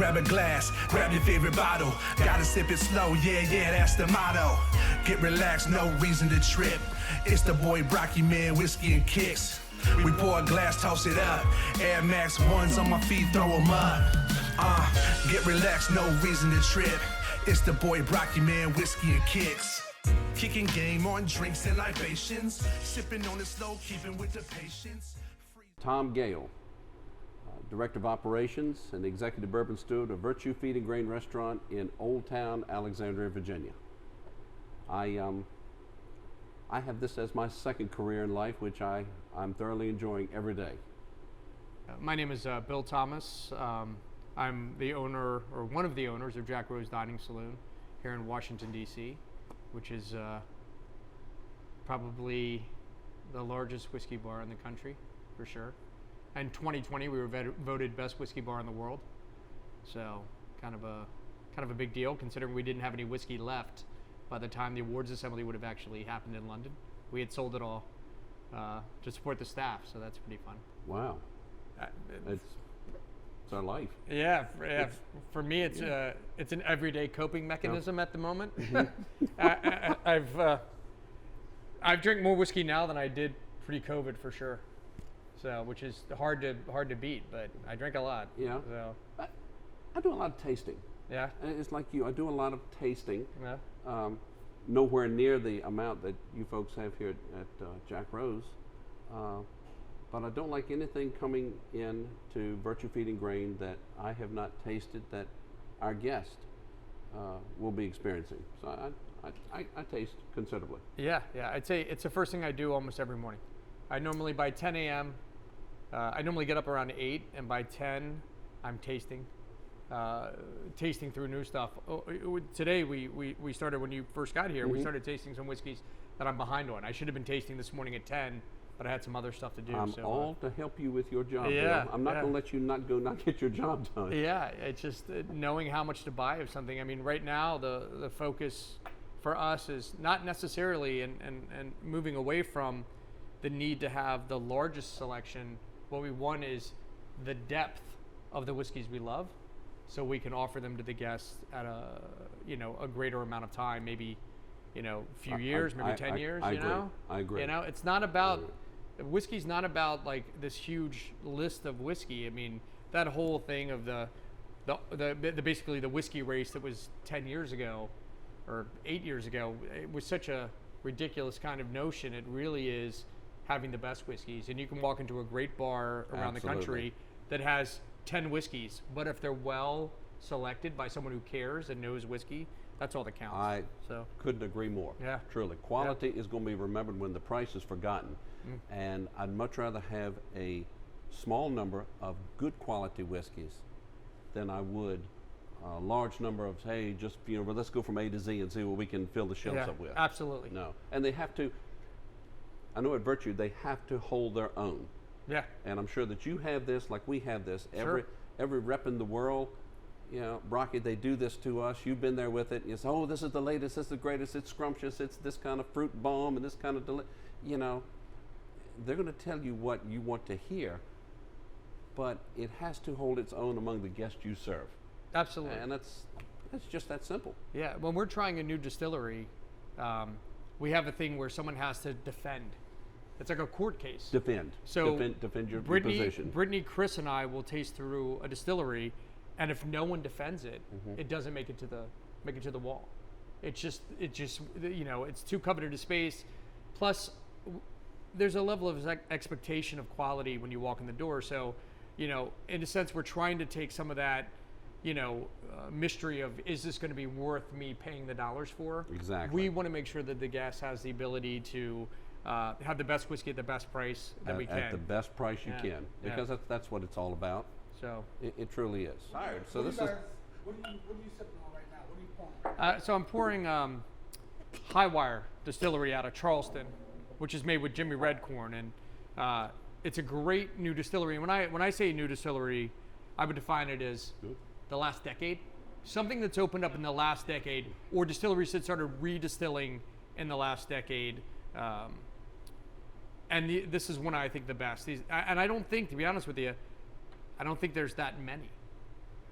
Grab a glass, grab your favorite bottle. Gotta sip it slow, yeah, that's the motto. Get relaxed, no reason to trip. It's the boy Brocky, man, whiskey and kicks. We pour a glass, toss it up. Air Max 1s on my feet, throw them up. Get relaxed, no reason to trip. It's the boy Brocky, man, whiskey and kicks. Kicking game on drinks and libations. Sipping on it slow, keeping with the patience. Tom Gale, Director of Operations and Executive Bourbon Steward of Virtue Feed and Grain Restaurant in Old Town, Alexandria, Virginia. I have this as my second career in life, which I'm thoroughly enjoying every day. My name is Bill Thomas. I'm the owner, or one of the owners, of Jack Rose Dining Saloon here in Washington, D.C., which is probably the largest whiskey bar in the country, for sure. In 2020, we were voted best whiskey bar in the world. So kind of a big deal, considering we didn't have any whiskey left by the time the awards assembly would have actually happened in London. We had sold it all to support the staff, so that's pretty fun. Wow. It's our life. Yeah, for me, it's an everyday coping mechanism at the moment. I've drank more whiskey now than I did pre-COVID, for sure. So, which is hard to beat, but I drink a lot. Yeah. So. I do a lot of tasting. Yeah. It's like you. I do a lot of tasting. Yeah. Nowhere near the amount that you folks have here at Jack Rose. But I don't like anything coming in to Virtue Feed and Grain that I have not tasted that our guest will be experiencing. So I taste considerably. Yeah. I'd say it's the first thing I do almost every morning. I normally, by 10 a.m., I normally get up around 8, and by 10, I'm tasting through new stuff. Today, we started, when you first got here, we started tasting some whiskeys that I'm behind on. I should have been tasting this morning at 10, but I had some other stuff to do. I'm all to help you with your job. Yeah, Bill. I'm not going to let you not get your job done. Yeah, it's just knowing how much to buy of something. I mean, right now, the focus for us is not necessarily and moving away from the need to have the largest selection. What we want is the depth of the whiskeys we love, so we can offer them to the guests at a greater amount of time, maybe a few years, maybe 10 years. I agree. It's not about whiskey's not about like this huge list of whiskey. I mean, that whole thing of the basically the whiskey race that was 10 years ago or 8 years ago, it was such a ridiculous kind of notion. It really is having the best whiskeys, and you can walk into a great bar around the country that has 10 whiskeys, but if they're well selected by someone who cares and knows whiskey, that's all that counts. I couldn't agree more. Yeah. Truly. Quality is going to be remembered when the price is forgotten. And I'd much rather have a small number of good quality whiskeys than I would a large number of, hey, just, well, let's go from A to Z and see what we can fill the shelves up with. Absolutely. No. And they have to, I know at Virtue, they have to hold their own. Yeah. And I'm sure that you have this like we have this. Sure. Every rep in the world, Brocky, they do this to us. You've been there with it. You say, oh, this is the latest, this is the greatest, it's scrumptious, it's this kind of fruit bomb and this kind of, they're going to tell you what you want to hear, but it has to hold its own among the guests you serve. Absolutely. And that's just that simple. Yeah. When we're trying a new distillery, we have a thing where someone has to defend. It's like a court case. Defend. So defend your position. Brittany, Chris, and I will taste through a distillery, and if no one defends it, it doesn't make it to the wall. It's just it's too coveted a space. Plus, there's a level of expectation of quality when you walk in the door. So, in a sense, we're trying to take some of that, mystery of, is this going to be worth me paying the dollars for? Exactly. We want to make sure that the guest has the ability to have the best whiskey at the best price that we can. At the best price you can, because that's what it's all about. So it truly is. Tired. So this is. What are you sipping on right now? What are you pouring right now? so I'm pouring Highwire Distillery out of Charleston, which is made with Jimmy Red corn, and it's a great new distillery. And when I say new distillery, I would define it as the last decade, something that's opened up in the last decade, or distilleries that started redistilling in the last decade. And this is one I think the best. And I don't think, to be honest with you, I don't think there's that many.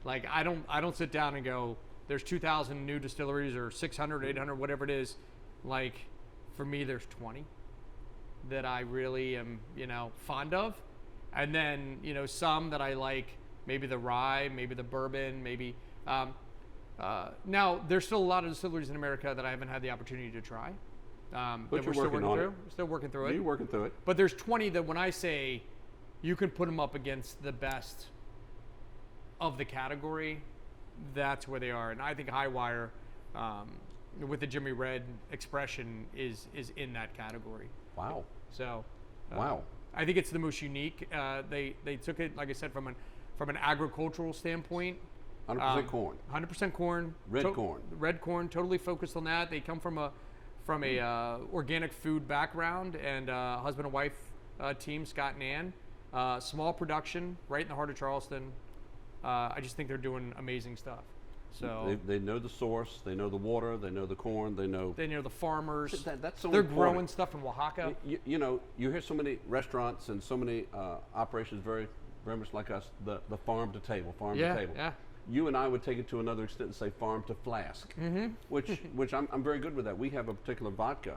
Like I don't sit down and go, there's 2,000 new distilleries or 600, 800, whatever it is. Like for me, there's 20 that I really am, fond of. And then, some that I like, maybe the rye, maybe the bourbon, maybe. Now, there's still a lot of distilleries in America that I haven't had the opportunity to try. But you're working on it. Still working through it. You're working through it. But there's 20 that when I say you can put them up against the best of the category, that's where they are. And I think Highwire, with the Jimmy Red expression, is in that category. Wow. So, wow. I think it's the most unique. They took it, like I said, from an agricultural standpoint. 100% corn. 100% corn. Red corn. Totally focused on that. They come from a organic food background, and husband and wife team, Scott and Ann. Small production, right in the heart of Charleston. I just think they're doing amazing stuff. So they know the source, they know the water, they know the corn, they know the farmers. That's so they're important. growing stuff in Oaxaca. You hear so many restaurants and so many operations very much like us, the farm to table, to table. Yeah. You and I would take it to another extent and say farm to flask, which I'm very good with that. We have a particular vodka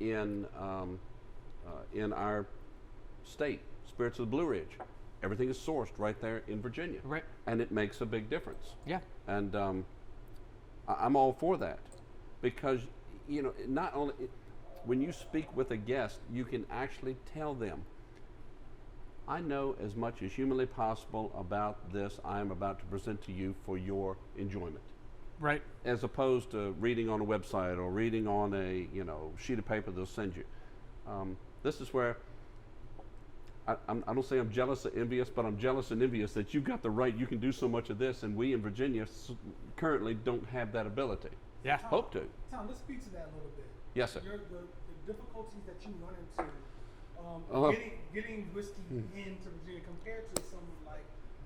in our state, Spirits of the Blue Ridge. Everything is sourced right there in Virginia, right? And it makes a big difference. Yeah. And I'm all for that, because not only when you speak with a guest, you can actually tell them, I know as much as humanly possible about this I am about to present to you for your enjoyment. Right. As opposed to reading on a website or reading on a sheet of paper they'll send you. This is where I don't say I'm jealous or envious, but I'm jealous and envious that you've got the right, you can do so much of this, and we in Virginia currently don't have that ability. Yeah. Hope to. Tom, let's speak to that a little bit. Yes, sir. The difficulties that you run into getting whiskey into Virginia compared to someone like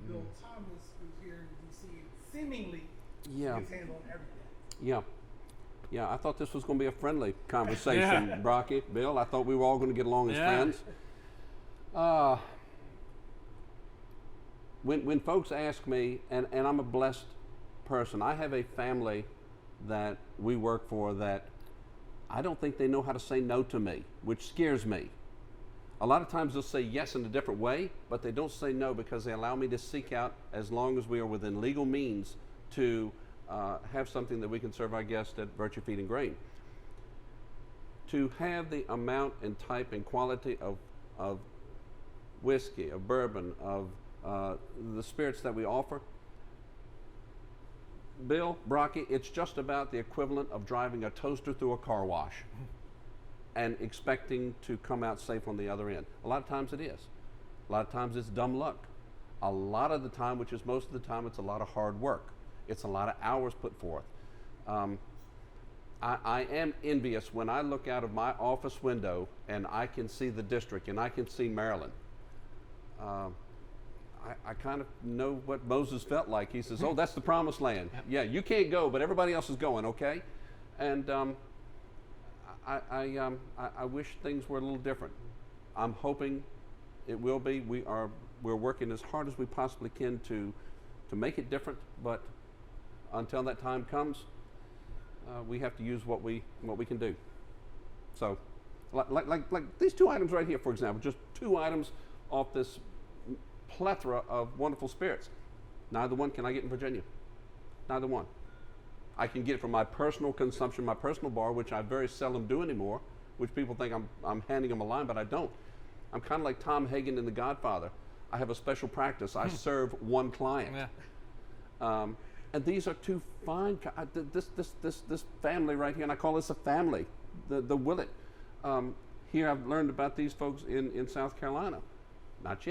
Bill Thomas, who's here in D.C., seemingly gets hands on everything. Yeah, I thought this was going to be a friendly conversation, Brocky, Bill. I thought we were all going to get along as friends. When folks ask me, and I'm a blessed person, I have a family that we work for that I don't think they know how to say no to me, which scares me. A lot of times they'll say yes in a different way, but they don't say no because they allow me to seek out, as long as we are within legal means, to have something that we can serve our guests at Virtue Feed and Grain. To have the amount and type and quality of whiskey, of bourbon, of the spirits that we offer, Bill, Brocky, it's just about the equivalent of driving a toaster through a car wash and expecting to come out safe on the other end. A lot of times it is. A lot of times it's dumb luck. A lot of the time, which is most of the time, it's a lot of hard work. It's a lot of hours put forth. I am envious when I look out of my office window and I can see the district and I can see Maryland. I kind of know what Moses felt like. He says, oh, that's the promised land. Yeah, you can't go, but everybody else is going, okay? And I wish things were a little different. I'm hoping it will be. We're working as hard as we possibly can to make it different, but until that time comes, we have to use what we can do. So, like these two items right here, for example, just two items off this plethora of wonderful spirits. Neither one can I get in Virginia. Neither one. I can get it from my personal consumption, my personal bar, which I very seldom do anymore, which people think I'm handing them a line, but I don't. I'm kind of like Tom Hagen in The Godfather. I have a special practice. I serve one client. Yeah. And these are two fine, this family right here, and I call this a family, the Willett. Here I've learned about these folks in South Carolina. Not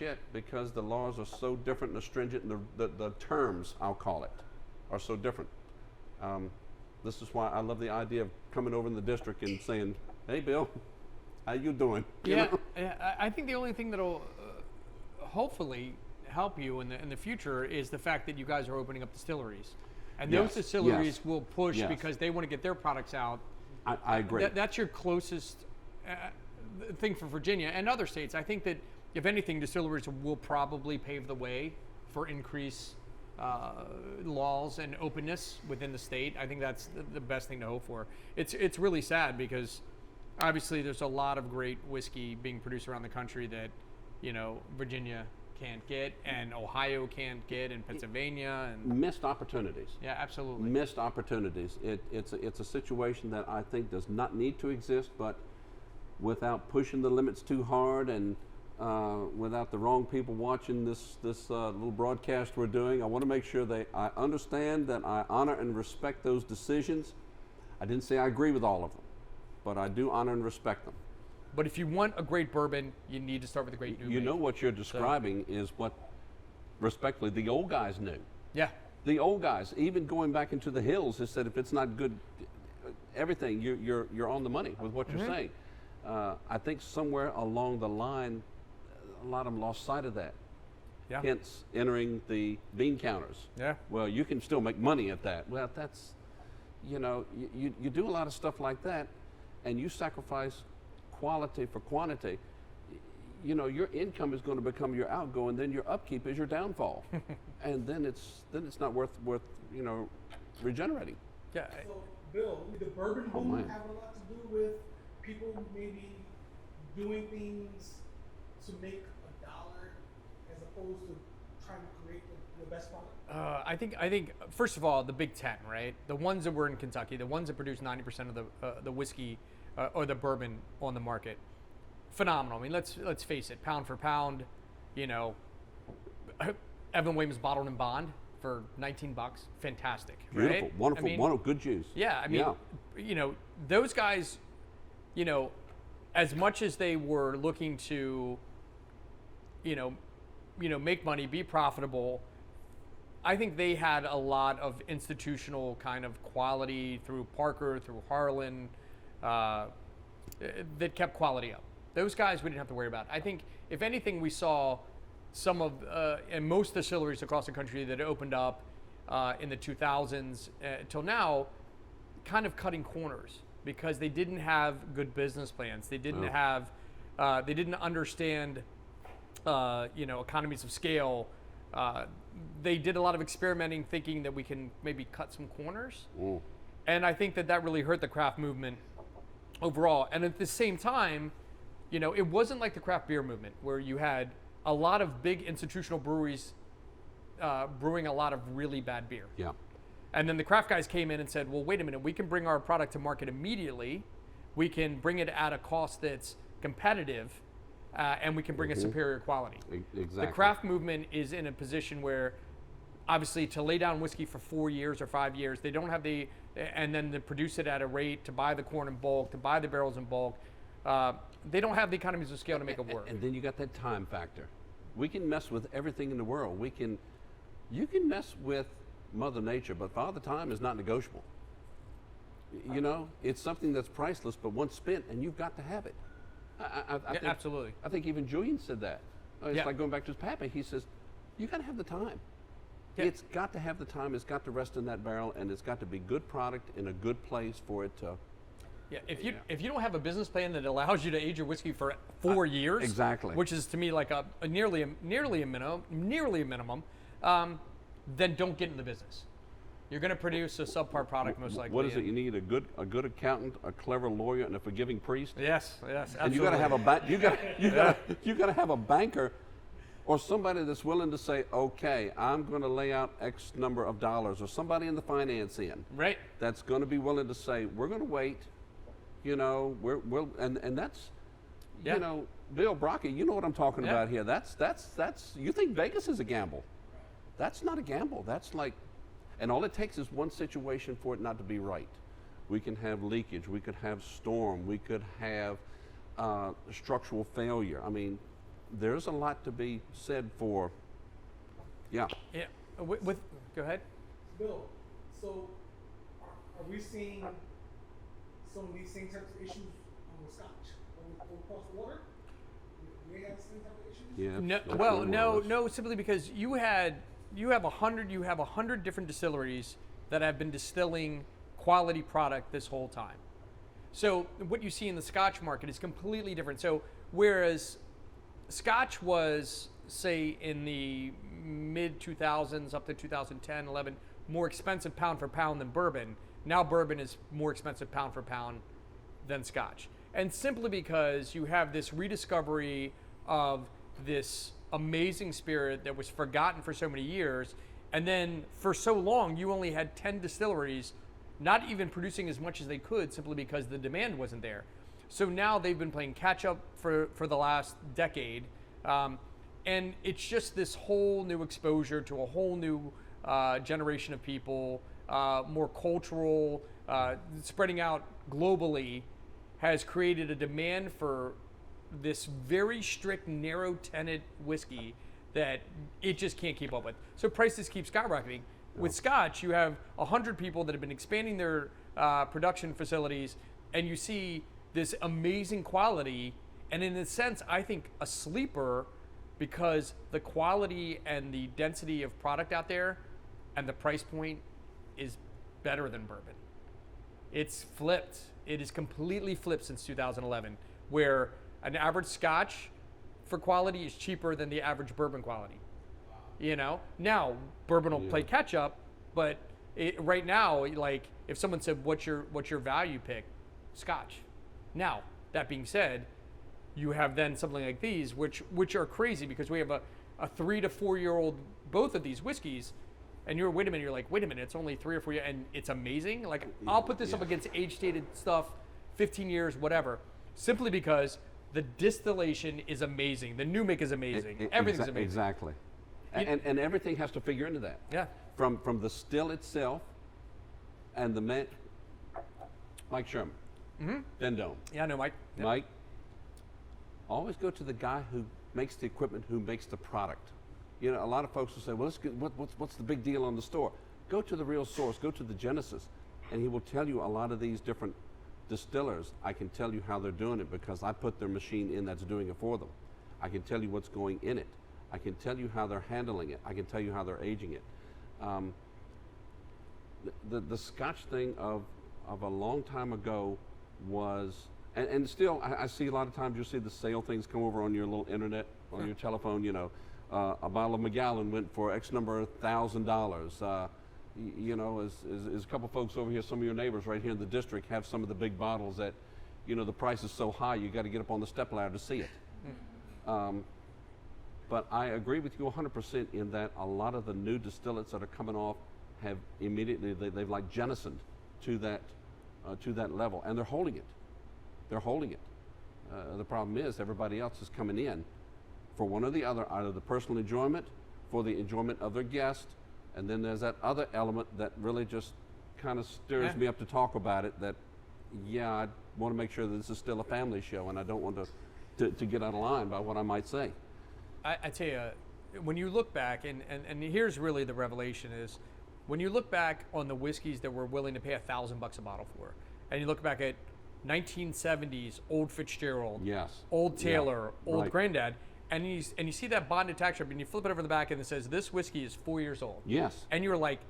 yet, because the laws are so different and stringent, and the terms, I'll call it, are so different. This is why I love the idea of coming over in the district and saying, hey, Bill, how you doing? Yeah, I think the only thing that'll hopefully help you in the future is the fact that you guys are opening up distilleries. And those distilleries will push because they want to get their products out. I agree. That's your closest thing for Virginia and other states. I think that if anything, distilleries will probably pave the way for increased laws and openness within the state. I think that's the best thing to hope for. It's really sad because obviously there's a lot of great whiskey being produced around the country that, Virginia can't get, and Ohio can't get, and Pennsylvania, and missed opportunities. Yeah, absolutely. Missed opportunities. It's a situation that I think does not need to exist, but without pushing the limits too hard and without the wrong people watching this little broadcast we're doing, I want to make sure I understand that I honor and respect those decisions. I didn't say I agree with all of them, but I do honor and respect them. But if you want a great bourbon, you need to start with a great new You make. know what you're describing is what, respectfully, the old guys knew. Yeah. The old guys, even going back into the hills, has said if it's not good, everything, you're on the money with what you're saying. I think somewhere along the line, a lot of them lost sight of that. Yeah. Hence, entering the bean counters. Yeah. Well, you can still make money at that. Well, that's, you do a lot of stuff like that, and you sacrifice quality for quantity. Your income is going to become your outgo, and then your upkeep is your downfall, and then it's not worth regenerating. Yeah. So, Bill, the bourbon boom have a lot to do with people maybe doing things to make $1 as opposed to trying to create the best product? I think first of all, the Big Ten, right? The ones that were in Kentucky, the ones that produce 90% of the whiskey or the bourbon on the market, phenomenal. I mean, let's face it, pound for pound, Evan Williams bottled and bond for $19, fantastic. Beautiful, right? wonderful, wonderful, good juice. Yeah, I mean, those guys, as much as they were looking to, make money, be profitable, I think they had a lot of institutional kind of quality through Parker, through Harlan, that kept quality up. Those guys we didn't have to worry about. I think, if anything, we saw some of, and most distilleries across the country that opened up in the 2000s till now, kind of cutting corners because they didn't have good business plans. They didn't have, they didn't understand, economies of scale. They did a lot of experimenting, thinking that we can maybe cut some corners. And I think that really hurt the craft movement overall. And at the same time, it wasn't like the craft beer movement where you had a lot of big institutional breweries brewing a lot of really bad beer. Yeah. And then the craft guys came in and said, well, wait a minute, we can bring our product to market immediately. We can bring it at a cost that's competitive, and we can bring a superior quality. Exactly. The craft movement is in a position where, obviously, to lay down whiskey for 4 years or 5 years, they don't have and then to produce it at a rate, to buy the corn in bulk, to buy the barrels in bulk, they don't have the economies of scale to make it work. And then you got that time factor. We can mess with everything in the world. You can mess with Mother Nature, but Father Time is not negotiable. It's something that's priceless, but once spent, and you've got to have it. I think, absolutely. I think even Julian said that. It's Yeah. like going back to his papa. He says, you got to have the time. Yeah. It's got to have the time. It's got to rest in that barrel, and it's got to be good product in a good place for it to. Yeah, if you don't have a business plan that allows you to age your whiskey for 4 years, exactly, which is to me like a nearly a minimum, then don't get in the business. You're going to produce a subpar product most likely. What is it? You need a good accountant, a clever lawyer, and a forgiving priest. Yes, absolutely. And you got to have you got to have a banker, or somebody that's willing to say, okay, I'm going to lay out X number of dollars, or somebody in the finance end, right? That's going to be willing to say, we're going to wait. We'll and that's, Bill Brocky, you know what I'm talking about here. That's you think Vegas is a gamble? That's not a gamble. That's like. And all it takes is one situation for it not to be right. We can have leakage, we could have storm, we could have structural failure. I mean, there's a lot to be said for, Yeah, go ahead. Bill, so are we seeing some of these same types of issues with Scotch across the water? Do they have the same type of issues? Yeah. No, simply because you have 100 different distilleries that have been distilling quality product this whole time. So what you see in the Scotch market is completely different. So whereas Scotch was, say, in the mid 2000s up to 2010, 11, more expensive pound for pound than bourbon. Now bourbon is more expensive pound for pound than Scotch. And simply because you have this rediscovery of this amazing spirit that was forgotten for so many years, and then for so long you only had 10 distilleries not even producing as much as they could simply because the demand wasn't there. So now they've been playing catch up for the last decade, and it's just this whole new exposure to a whole new generation of people, more cultural, spreading out globally, has created a demand for this very strict, narrow tenet whiskey that it just can't keep up with. So prices keep skyrocketing. With Scotch, you have 100 people that have been expanding their production facilities, and you see this amazing quality, and in a sense, I think a sleeper, because the quality and the density of product out there and the price point is better than bourbon. It's flipped. It is completely flipped since 2011, where an average Scotch for quality is cheaper than the average bourbon quality. You know, now bourbon will play catch up, but right now, like if someone said, "What's your value pick?" Scotch. Now that being said, you have then something like these, which are crazy because we have a 3 to 4 year old both of these whiskeys, and you're wait a minute, it's only 3 or 4 years, and it's amazing. Like I'll put this up against age stated stuff, 15 years, whatever, simply because the distillation is amazing, the new make is amazing, everything's amazing. Exactly. And everything has to figure into that. Yeah. From the still itself, and the man, Mike Sherman, Vendome. Yeah, I know, Mike. Yep. Mike, always go to the guy who makes the equipment, who makes the product. You know, a lot of folks will say, "Well, what's the big deal on the store?" Go to the real source. Go to the Genesis, and he will tell you a lot of these different distillers. I can tell you how they're doing it because I put their machine in that's doing it for them. I can tell you what's going in it. I can tell you how they're handling it. I can tell you how they're aging it. The Scotch thing of a long time ago was, and still I see a lot of times you'll see the sale things come over on your little internet, on your telephone, you know, a bottle of Macallan went for X number of $1,000. You know, as a couple folks over here, some of your neighbors right here in the district have some of the big bottles that, you know, the price is so high you got to get up on the stepladder to see it. But I agree with you 100% in that a lot of the new distillates that are coming off have immediately, they've like jettisoned to that level, and they're holding it. They're holding it. The problem is everybody else is coming in for one or the other, either the personal enjoyment, for the enjoyment of their guest, and then there's that other element that really just kind of stirs me up to talk about it, that, yeah, I want to make sure that this is still a family show, and I don't want to get out of line by what I might say. I tell you, when you look back, and here's really the revelation is, when you look back on the whiskeys that we're willing to pay $1,000 a bottle for, and you look back at 1970s Old Fitzgerald, Old Taylor, Old Grandad, and you see that bonded tax strip, and you flip it over the back and it says, this whiskey is 4 years old. Yes. And you're like,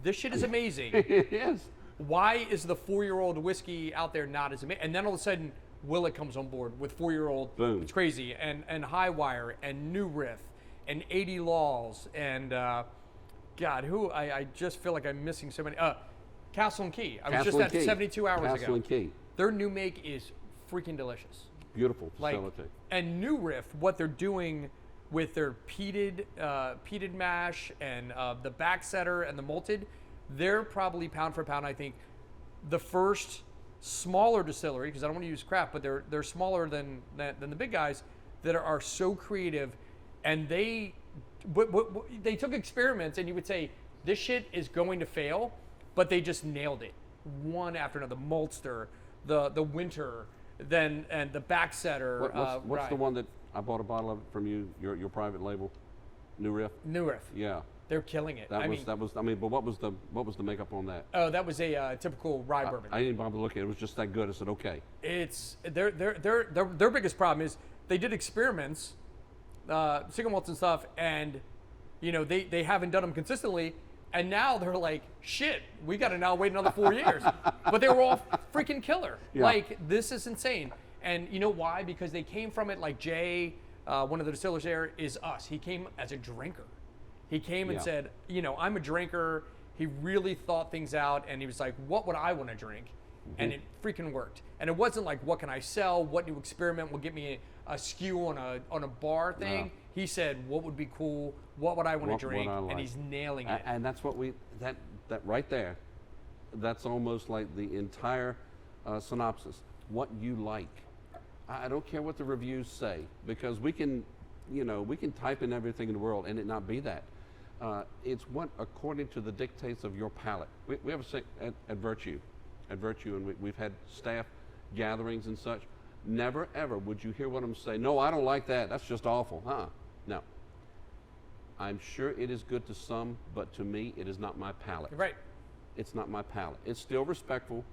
this shit is amazing. It is. Why is the 4-year-old whiskey out there not as amazing? And then all of a sudden, Willet comes on board with 4-year-old. Boom. It's crazy. And High Wire and New Riff and 80 Laws and God, who I just feel like I'm missing so many. Castle and Key. I was just at 72 hours ago. Castle and Key. Their new make is freaking delicious. Beautiful facility. And New Riff, what they're doing with their peated mash and the backsetter and the malted, they're probably pound for pound, I think, the first smaller distillery, because I don't want to use craft, but they're smaller than the big guys, that are so creative, and they took experiments, and you would say this shit is going to fail, but they just nailed it, one after another. The Maltster, the Winter, and the Backsetter. What's the one that I bought a bottle of from you? Your private label, New Riff. New Riff. Yeah. They're killing it. But what was the makeup on that? Oh, that was a typical rye bourbon. I didn't bother to look at it. It was just that good. I said, okay. It's their biggest problem is they did experiments, single malts and stuff, and you know they haven't done them consistently, and now they're like, shit, we got to now wait another 4 years. But they were all freaking killer. Yeah. Like, this is insane. And you know why? Because they came from it like Jay, one of the distillers there, is us. He came as a drinker. He came and said, I'm a drinker. He really thought things out, and he was like, what would I want to drink? And it freaking worked. And it wasn't like, what can I sell? What new experiment will get me a skew on a bar thing? No. He said, what would be cool? What would I want to drink? Like. And he's nailing it. And that's what that right there, that's almost like the entire synopsis. What you like. I don't care what the reviews say, because we can type in everything in the world and it not be that. It's what according to the dictates of your palate. We have a say at Virtue, and we've had staff gatherings and such. Never ever would you hear one of them say, no, I don't like that. That's just awful. No. I'm sure it is good to some, but to me, it is not my palate. Right. It's not my palate. It's still respectful.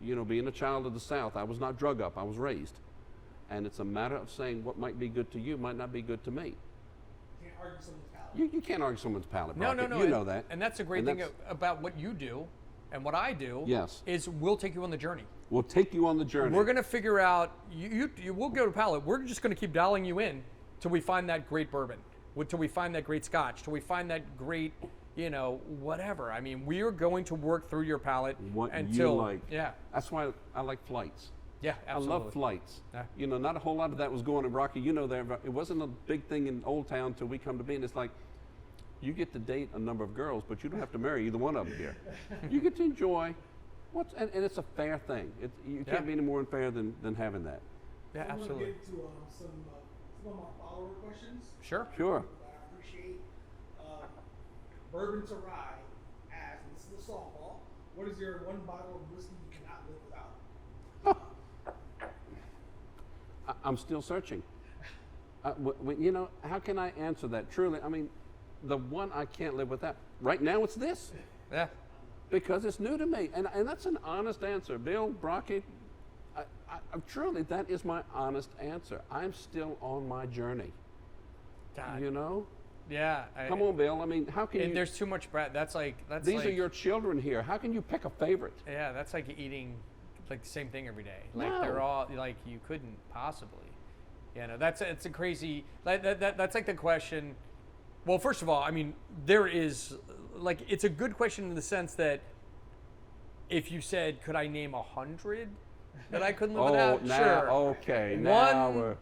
Being a child of the South, I was not drug up. I was raised. And it's a matter of saying what might be good to you might not be good to me. You can't argue someone's palate. You can't argue someone's palate. No. You know that. And that's the great thing about what you do and what I do. Yes. Is we'll take you on the journey. We'll take you on the journey. We're going to figure out, we'll go to palate. We're just going to keep dialing you in till we find that great bourbon, till we find that great scotch, till we find that great, whatever. I mean, we are going to work through your palate until. You like. Yeah. That's why I like flights. Yeah, absolutely. I love flights. Yeah. Not a whole lot of that was going in Rocky. It wasn't a big thing in Old Town till we come to be. And it's like, you get to date a number of girls, but you don't have to marry either one of them here. You get to enjoy and it's a fair thing. You can't be any more unfair than having that. Yeah, absolutely. I'm going to get to some of my follower questions. Sure. Sure. I appreciate Bourbon to Rye asks, and this is a softball, what is your one bottle of whiskey you cannot live without? I'm still searching. How can I answer that? Truly, I mean, the one I can't live without. Right now, it's this. Yeah. Because it's new to me. And that's an honest answer. Bill, Brocky, truly, that is my honest answer. I'm still on my journey. God. Yeah. Come on, Bill. I mean, how can you? There's too much bread. These are your children here. How can you pick a favorite? Yeah, that's like eating like the same thing every day. No. Like they're all like you couldn't possibly. It's a crazy. That's like the question. Well, first of all, I mean, there is like it's a good question in the sense that if you said, could I name 100 that I couldn't live without? Now, sure. Okay. Now One, we're.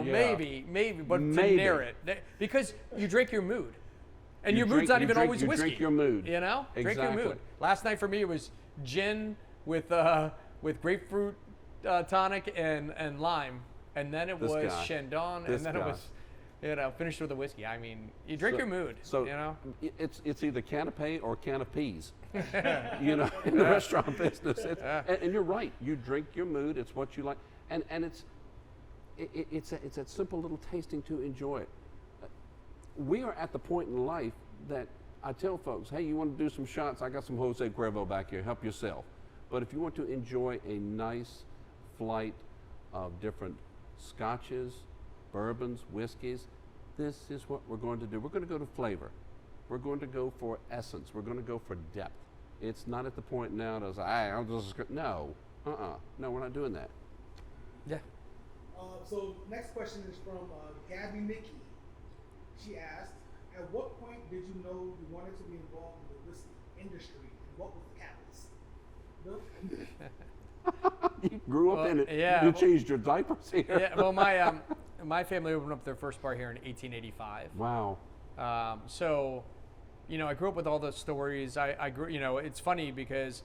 maybe, but Maybe. to narrow it, because you drink your mood, and You your drink- mood's not you even drink- always you whiskey. drink your mood. Drink your Exactly. mood. Last night for me it was gin with grapefruit tonic and lime, and then it This was guy. Shandong, This and then guy. it was finished with a whiskey. I mean, you drink your mood. So it's either can of paint or can of peas. In the restaurant business. And you're right. You drink your mood. It's what you like, and it's that simple little tasting to enjoy it. We are at the point in life that I tell folks, hey, you want to do some shots? I got some Jose Cuervo back here. Help yourself. But if you want to enjoy a nice flight of different scotches, bourbons, whiskeys, this is what we're going to do. We're going to go to flavor. We're going to go for essence. We're going to go for depth. It's not at the point now that I'll just, no, no, we're not doing that. Yeah. So next question is from Gabby Mickey. She asked, at what point did you know you wanted to be involved in the whiskey industry, and what was the catalyst? Bill? You grew up in it. Yeah. You changed your diapers here. Yeah. Well, my family opened up their first bar here in 1885. Wow. So, I grew up with all those stories. I grew, it's funny because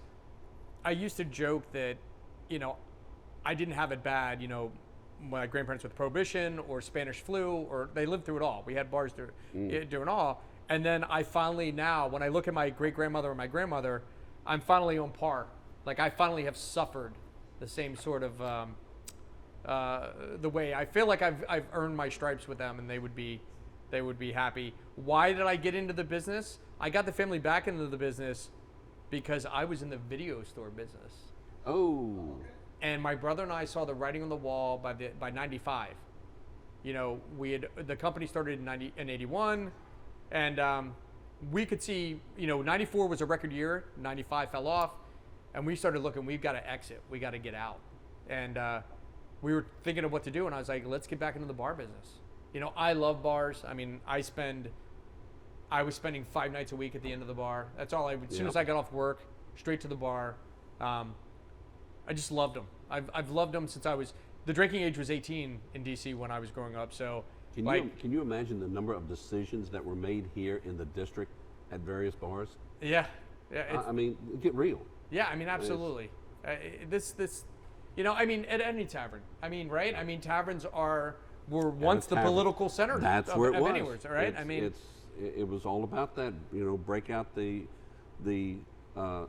I used to joke that, I didn't have it bad, my grandparents with Prohibition or Spanish flu, or they lived through it all. We had bars doing it all. And then I finally now, when I look at my great-grandmother and my grandmother, I'm finally on par. Like I finally have suffered the same sort of, the way I feel like I've earned my stripes with them, and they would be happy. Why did I get into the business? I got the family back into the business because I was in the video store business. Oh. And my brother and I saw the writing on the wall by 95. The company started in 81, and we could see, 94 was a record year, 95 fell off, and we started looking, we've got to exit, we got to get out. And we were thinking of what to do, and I was like, let's get back into the bar business. You know, I love bars. I mean, I was spending 5 nights a week at the end of the bar. That's all as soon as I got off work, straight to the bar. I just loved them. I've loved them since the drinking age was 18 in DC when I was growing up. So can you imagine the number of decisions that were made here in the district at various bars? Yeah. I mean, get real. Yeah, I mean, absolutely. You know, I mean, at any tavern. I mean, right? I mean, taverns were once the political center That's where it was. Anywhere, right? I mean, it was all about that. You know, break out the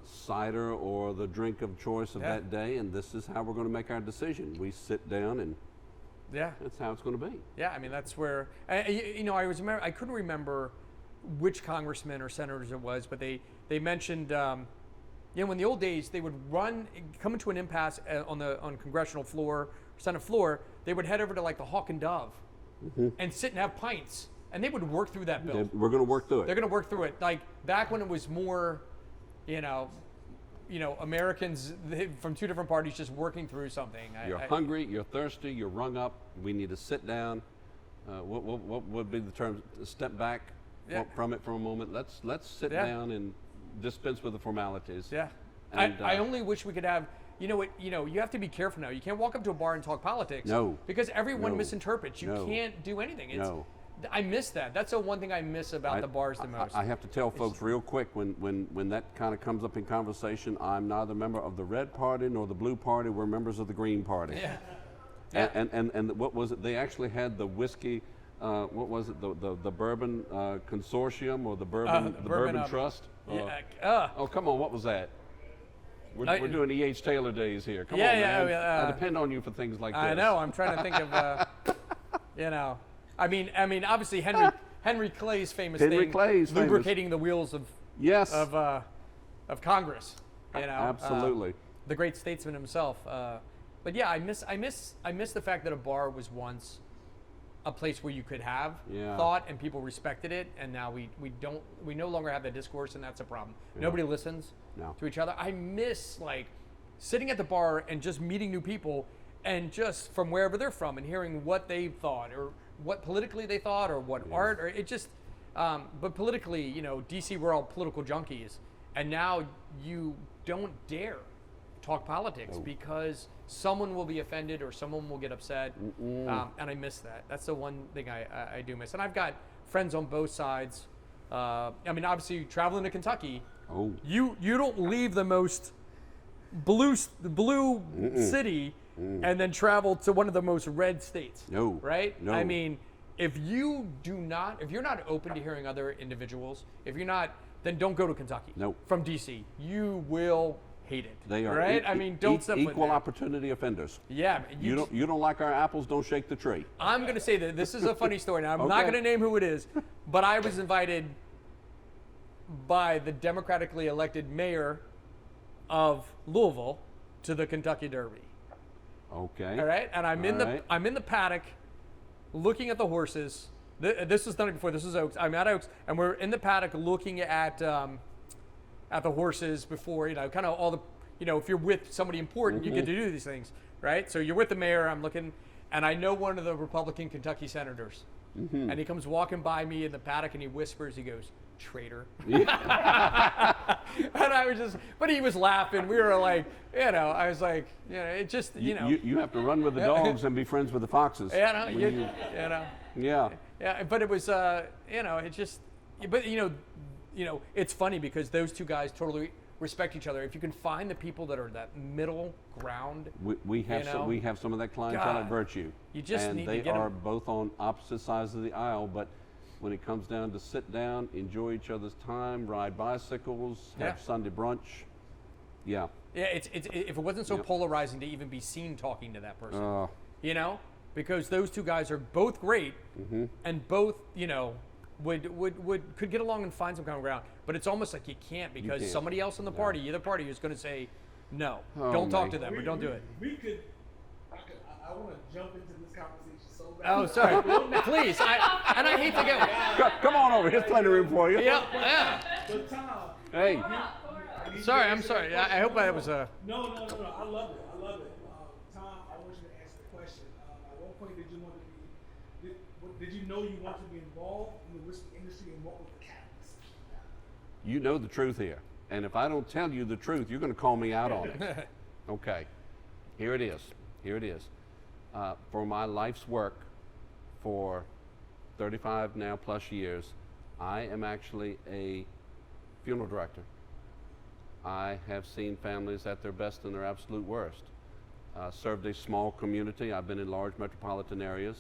cider or the drink of choice of that day, and this is how we're going to make our decision. We sit down, and that's how it's going to be. Yeah, I mean, that's where you know, I couldn't remember which congressman or senators it was, but they mentioned. You know, in the old days, they would come into an impasse on congressional floor, Senate floor. They would head over to like the Hawk and Dove and sit and have pints, and they would work through that bill. We're going to work through it. They're going to work through it. Like back when it was more, you know, Americans from 2 different parties just working through something. You're hungry, you're thirsty, you're rung up. We need to sit down. What would be the term? Step back from it for a moment. Let's sit down and dispense with the formalities. Yeah. And, I only wish we could have, you have to be careful now. You can't walk up to a bar and talk politics. No. Because everyone misinterprets. You can't do anything. I miss that. That's the one thing I miss about the bars the most. I have to tell folks real quick, when that kind of comes up in conversation, I'm neither a member of the red party nor the blue party. We're members of the green party. Yeah. And what was it? They actually had the whiskey, what was it? The bourbon consortium or the bourbon trust? Oh, come on, what was that? We're doing E.H. Taylor days here. Come on, man. I depend on you for things like this. I know. I'm trying to think of, I mean, obviously Henry Clay's famous lubricating the wheels of Congress. Absolutely. The great statesman himself. But yeah, I miss the fact that a bar was once a place where you could have thought and people respected it, and now we no longer have that discourse, and that's a problem. Nobody listens to each other. I miss like sitting at the bar and just meeting new people, and just from wherever they're from, and hearing what they thought or what politically they thought or what art, or it just but politically, DC, we're all political junkies, and now you don't dare talk politics because someone will be offended or someone will get upset, and I miss that. That's the one thing I do miss. And I've got friends on both sides. I mean, obviously, traveling to Kentucky, you don't leave the most blue city and then travel to one of the most red states. No. Right? No. I mean, if you're not open to hearing other individuals, then don't go to Kentucky. No. From DC, you will hate it. They are right. I mean, don't step equal opportunity offenders. Yeah. You don't like our apples? Don't shake the tree. I'm going to say that this is a funny story. Now I'm not going to name who it is, but I was invited by the democratically elected mayor of Louisville to the Kentucky Derby. Okay. All right, and I'm in the paddock, looking at the horses. This was done before. This was Oaks. I'm at Oaks, and we're in the paddock looking at the horses before, kind of all the, if you're with somebody important, you get to do these things, right? So you're with the mayor, I'm looking, and I know one of the Republican Kentucky senators, and he comes walking by me in the paddock, and he whispers, he goes, "Traitor." And I was but he was laughing. We were like, I was like, it just, You have to run with the dogs and be friends with the foxes. Yeah, Yeah. But it was, it just, but it's funny because those two guys totally respect each other. If you can find the people that are that middle ground, we have some of that clientele at Virtue. You just and need they to get are them. both on opposite sides of the aisle, but when it comes down to sit down, enjoy each other's time, ride bicycles, have Sunday brunch, yeah, it's if it wasn't so polarizing to even be seen talking to that person, because those two guys are both great, and both could get along and find some common ground, but it's almost like you can't because somebody else in the party, either party, is going to say no, don't talk to them or don't do it. I want to jump into this conversation so bad. Oh, sorry. Please, I hate to go. Come on over. Here's plenty of room for you. But Tom. Hey. I'm sorry. I hope that was a. No. I love it. Tom, I want you to answer the question. Did you know you wanted to be involved in the whiskey industry, and what was the catalyst? You know the truth here. And if I don't tell you the truth, you're going to call me out on it. Okay. Here it is. Here it is. For my life's work for 35 now plus years, I am actually a funeral director. I have seen families at their best and their absolute worst. Served a small community. I've been in large metropolitan areas.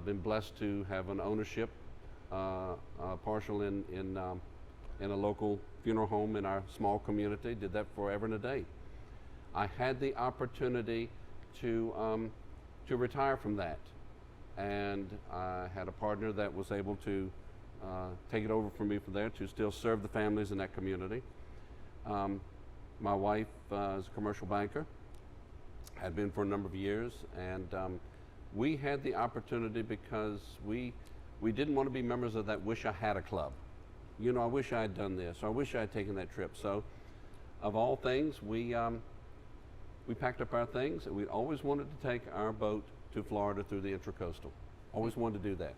Been blessed to have an ownership partial in a local funeral home in our small community. Did that forever and a day. I had the opportunity to retire from that, and I had a partner that was able to take it over from me from there to still serve the families in that community. My wife is a commercial banker, had been for a number of years, and we had the opportunity because we didn't want to be members of that wish I had a club. You know, I wish I had done this, or I wish I had taken that trip. So, of all things, we packed up our things, and we always wanted to take our boat to Florida through the Intracoastal. Always wanted to do that.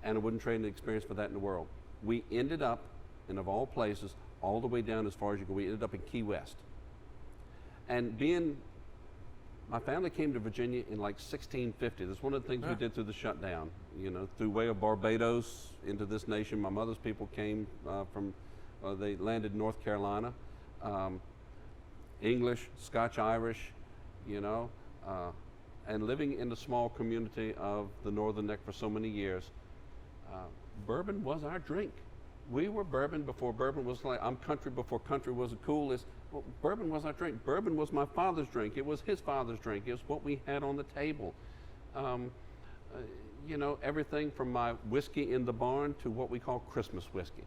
And I wouldn't trade the experience for that in the world. We ended up, and of all places, all the way down as far as you go, we ended up in Key West. And my family came to Virginia in like 1650. That's one of the things we did through the shutdown. You know, through way of Barbados into this nation. My mother's people came they landed in North Carolina. English, Scotch-Irish, you know, and living in the small community of the Northern Neck for so many years, bourbon was our drink. We were bourbon before bourbon was like, I'm country before country was the coolest. Well, bourbon was our drink. Bourbon was my father's drink. It was his father's drink. It was what we had on the table. You know, everything from my whiskey in the barn to what we call Christmas whiskey.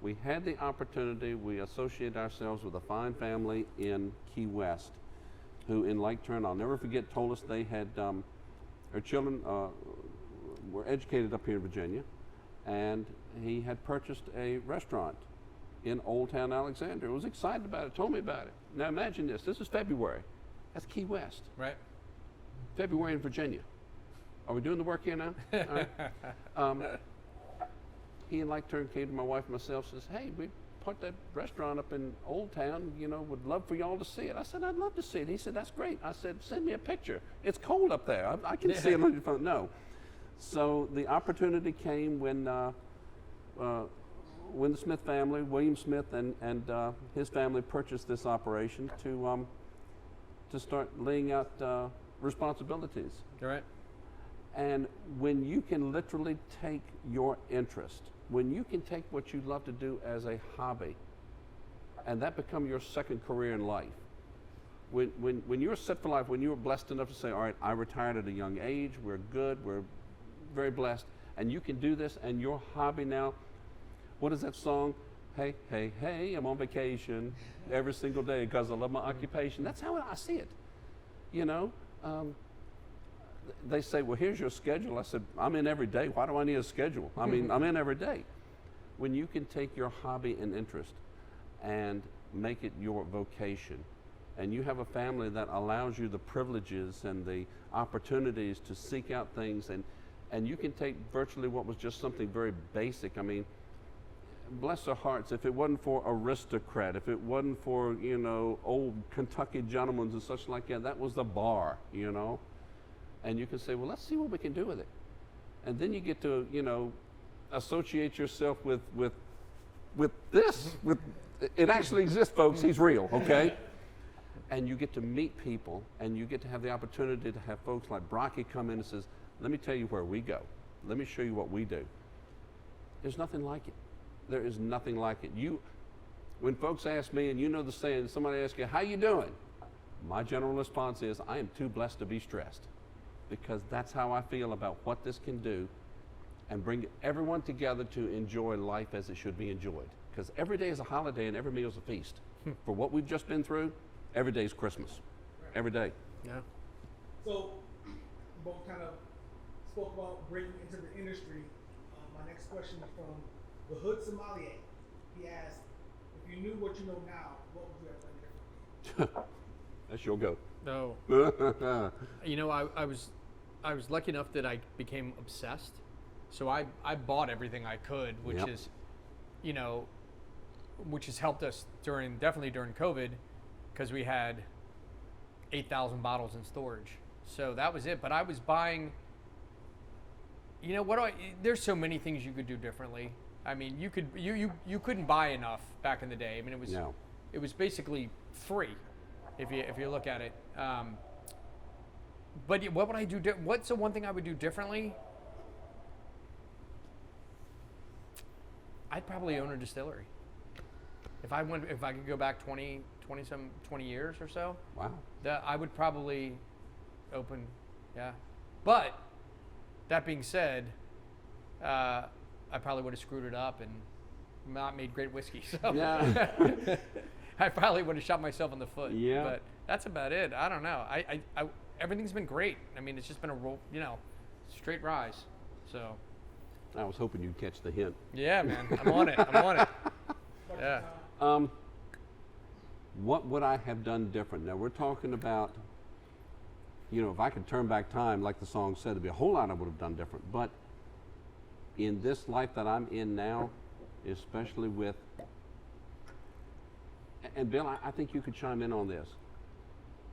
We had the opportunity, we associated ourselves with a fine family in Key West who, in like turn, I'll never forget, told us they had, their children were educated up here in Virginia, and he had purchased a restaurant in Old Town Alexandria. Was excited about it, told me about it. Now imagine this is February. That's Key West. Right. February in Virginia. Are we doing the work here now? All right. He in like turn came to my wife and myself, says, hey, we put that restaurant up in Old Town, you know, would love for y'all to see it. I said, I'd love to see it. He said, that's great. I said, send me a picture. It's cold up there. I can see it on your phone. No. So the opportunity came when the Smith family, William Smith and his family purchased this operation to start laying out responsibilities. All right. And when you can literally take your interest, when you can take what you love to do as a hobby, and that become your second career in life, when you're set for life, when you were blessed enough to say, all right, I retired at a young age, we're good, we're very blessed, and you can do this, and your hobby now, what is that song? Hey, hey, hey, I'm on vacation every single day because I love my occupation. That's how I see it, you know. They say, well, here's your schedule. I said, I'm in every day. Why do I need a schedule? I mean, I'm in every day. When you can take your hobby and interest and make it your vocation, and you have a family that allows you the privileges and the opportunities to seek out things, and you can take virtually what was just something very basic. I mean, bless their hearts, if it wasn't for Aristocrat, if it wasn't for, you know, old Kentucky gentlemen and such like that was the bar, you know. And you can say, well, let's see what we can do with it. And then you get to, you know, associate yourself with this. With it actually exists, folks. He's real, okay? And you get to meet people, and you get to have the opportunity to have folks like Brocky come in and says, let me tell you where we go. Let me show you what we do. There's nothing like it. There is nothing like it. When folks ask me, and you know the saying, somebody asks you, how you doing? My general response is, I am too blessed to be stressed. Because that's how I feel about what this can do and bring everyone together to enjoy life as it should be enjoyed. Because every day is a holiday and every meal is a feast. For what we've just been through, every day is Christmas. Every day. Yeah. So, both kind of spoke about breaking into the industry. My next question is from the Hood Sommelier. He asked, if you knew what you know now, what would you have done differently? That's your go. No. You know, I was I was lucky enough that I became obsessed. So I bought everything I could, which Yep. is, you know, which has helped us definitely during COVID, because we had 8,000 bottles in storage. So that was it. But I was buying, you know, there's so many things you could do differently. I mean, you couldn't buy enough back in the day. I mean, it was basically free if you look at it. But what would I do? What's the one thing I would do differently? I'd probably own a distillery. If I could go back 20 years or so. Wow. I would probably open, yeah. But that being said, I probably would have screwed it up and not made great whiskey. So Yeah. I probably would have shot myself in the foot. Yeah. But that's about it. I don't know. I everything's been great. I mean, it's just been a roll, straight rise. So. I was hoping you'd catch the hint. Yeah, man. I'm on it. Yeah. What would I have done different? Now we're talking about, if I could turn back time, like the song said, there'd be a whole lot I would have done different. But in this life that I'm in now, especially with, and Bill, I think you could chime in on this.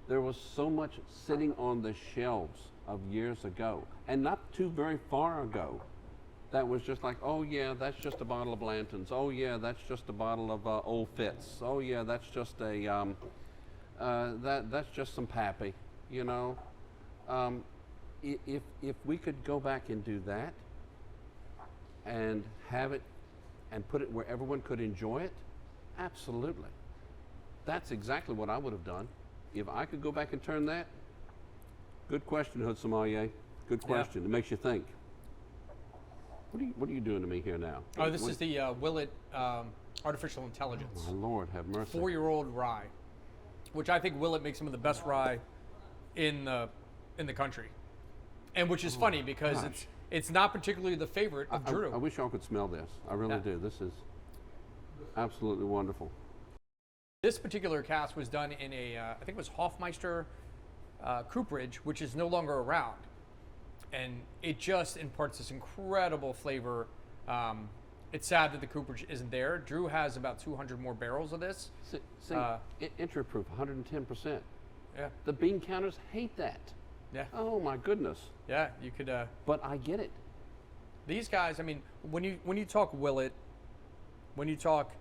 There was so much sitting on the shelves of years ago, and not too very far ago, that was just like, oh yeah, that's just a bottle of Blanton's. Oh yeah, that's just a bottle of Old Fitz. Oh yeah, that's just a that's just some Pappy. If we could go back and do that, and have it, and put it where everyone could enjoy it, absolutely. That's exactly what I would have done. If I could go back and turn that, good question, Hood Sommelier. Good question. It makes you think. What are you doing to me here now? Oh, this is the Willett Artificial Intelligence. My Lord, have mercy. 4-year-old rye, which I think Willett makes some of the best rye in the country, and which is funny because it's not particularly the favorite of Drew. I wish y'all could smell this. I really do. This is absolutely wonderful. This particular cask was done in I think it was Hofmeister cooperage, which is no longer around. And it just imparts this incredible flavor. It's sad that the cooperage isn't there. Drew has about 200 more barrels of this. See, entry proof, 110%. Yeah. The bean counters hate that. Yeah. Oh my goodness. Yeah, you could. But I get it. These guys, I mean, when you talk Willett, when you talk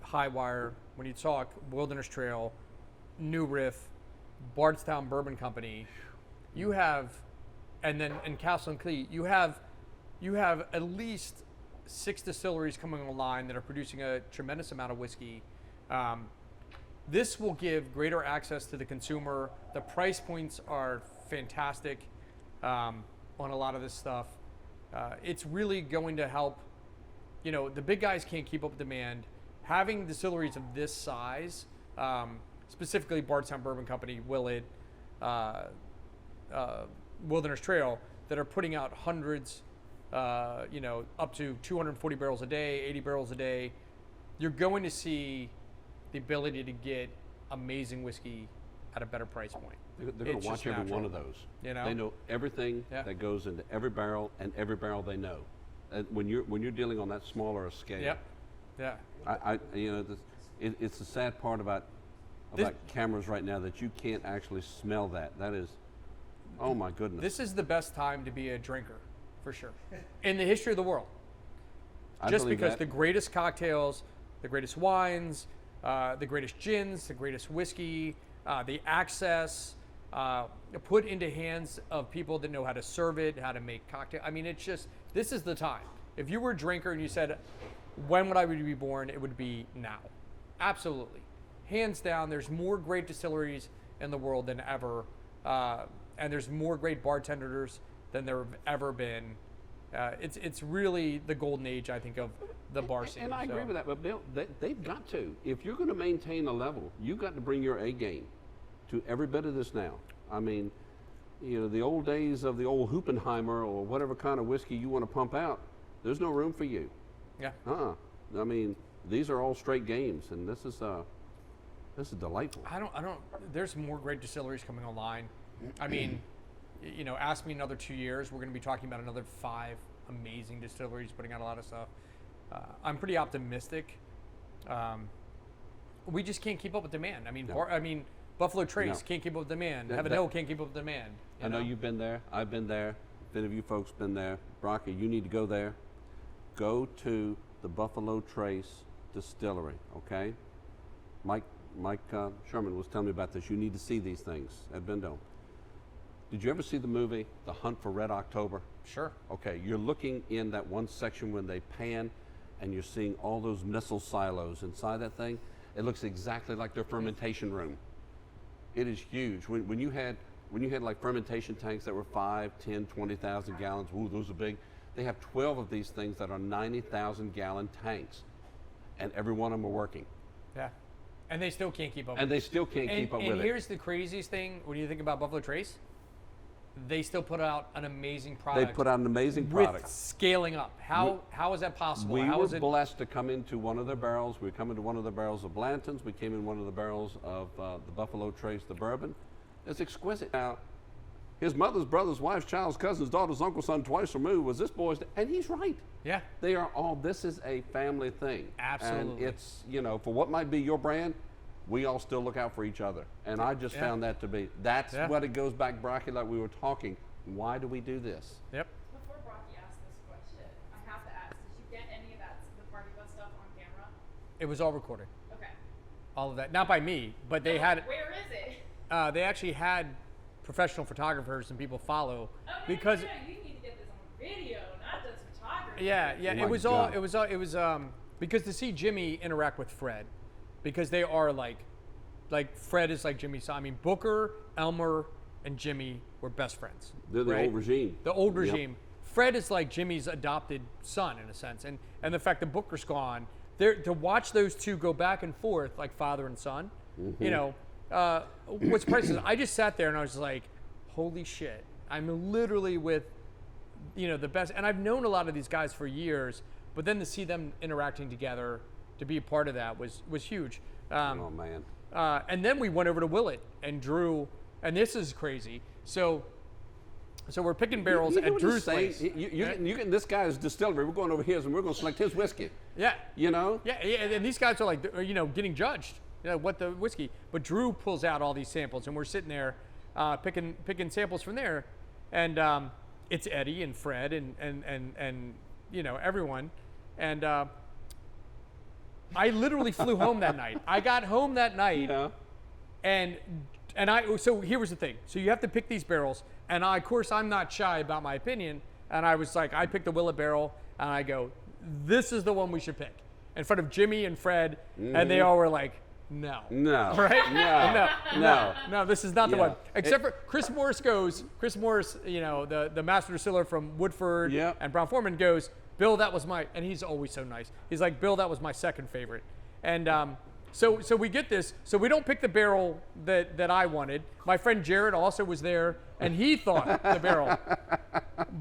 Highwire, when you talk Wilderness Trail, New Riff, Bardstown Bourbon Company, you have. And then in Castle and Clee, you have at least 6 distilleries coming online that are producing a tremendous amount of whiskey. This will give greater access to the consumer. The price points are fantastic on a lot of this stuff. It's really going to help. The big guys can't keep up with demand. Having distilleries of this size, specifically Bardstown Bourbon Company, Willett, Wilderness Trail, that are putting out hundreds, up to 240 barrels a day, 80 barrels a day, you're going to see the ability to get amazing whiskey at a better price point. They're going to watch every one of those. They know everything that goes into every barrel, and every barrel they know. And when you're dealing on that smaller a scale. Yep. Yeah. It's the sad part about cameras right now, that you can't actually smell that. That is. Oh my goodness. This is the best time to be a drinker, for sure, in the history of the world. Just because the greatest cocktails, the greatest wines, the greatest gins, the greatest whiskey, the access, put into hands of people that know how to serve it, how to make cocktail. I mean, this is the time. If you were a drinker and you said, when would I be born? It would be now. Absolutely. Hands down, there's more great distilleries in the world than ever. And there's more great bartenders than there have ever been. It's really the golden age, I think, of the bar scene. And I agree with that, but Bill, they've got to. If you're going to maintain a level, you've got to bring your A game to every bit of this now. I mean, the old days of the old Hoopenheimer or whatever kind of whiskey you want to pump out, there's no room for you. Yeah. I mean, these are all straight games, and this is delightful. I don't. There's more great distilleries coming online. I mean, you know, ask me another 2 years, we're going to be talking about another 5 amazing distilleries putting out a lot of stuff. I'm pretty optimistic. We just can't keep up with demand. I mean, Buffalo Trace can't keep up with demand. Heaven Hill can't keep up with demand. I know you've been there. I've been there. If any of you folks been there, Brocky, you need to go there. Go to the Buffalo Trace Distillery, okay? Mike Sherman was telling me about this. You need to see these things at Bendome. Did you ever see the movie The Hunt for Red October? Sure. Okay, you're looking in that one section when they pan and you're seeing all those missile silos inside that thing. It looks exactly like their fermentation room. It is huge. When you had like fermentation tanks that were 5, 10, 20,000 gallons, ooh, those are big. They have 12 of these things that are 90,000 gallon tanks, and every one of them are working. Yeah. And they still can't keep up And they still can't keep up with it. And here's the craziest thing when you think about Buffalo Trace. They still put out an amazing product. They put out an amazing product. With scaling up. How is that possible? We were blessed to come into one of their barrels. We come into one of the barrels of Blanton's. We came in one of the barrels of the Buffalo Trace, the bourbon. It's exquisite. Now, his mother's brother's wife's child's cousin's daughter's uncle son twice removed was this boy's, and he's right. Yeah. They are all, this is a family thing. Absolutely. And it's, you know, for what might be your brand, we all still look out for each other. And I just found that to be, that's what it goes back, Brocky, like we were talking. Why do we do this? Yep. Before Brocky asks this question, I have to ask, did you get any of the Party Bus stuff on camera? It was all recorded. Okay. All of that. Not by me, but they had it. Where is it? They actually had professional photographers and people follow because you need to get this on video, not just photography. yeah, Oh it was because to see Jimmy interact with Fred, because they are like Fred is like Jimmy's son. I mean, Booker, Elmer, and Jimmy were best friends. They're the old regime. The old regime. Fred is like Jimmy's adopted son in a sense, and the fact that Booker's gone, to watch those two go back and forth like father and son, you know. What's priceless, I just sat there and I was like, holy shit, I'm literally with, you know, the best, and I've known a lot of these guys for years, but then to see them interacting together, to be a part of that was huge. Oh man. And then we went over to Willett and Drew, and this is crazy. So we're picking barrels at Drew's place. You get this guy's distillery. We're going over here and we're going to select his whiskey. Yeah. You know? Yeah, and these guys are like, you know, getting judged. You know, what the whiskey. But Drew pulls out all these samples, and we're sitting there picking samples from there. And it's Eddie and Fred and you know, everyone. And I literally flew home that night. I got home that night. Yeah. So here was the thing. So you have to pick these barrels. And of course, I'm not shy about my opinion. And I was like, I picked the Willett barrel, and I go, this is the one we should pick. In front of Jimmy and Fred, and they all were like, no. No. Right? No, this is not the Yeah. one. Except for Chris Morris, you know, the master distiller from Woodford and Brown Forman goes, Bill, that was my, and he's always so nice. He's like, Bill, that was my second favorite. And so we get this. So we don't pick the barrel that I wanted. My friend Jared also was there, and he thought the barrel.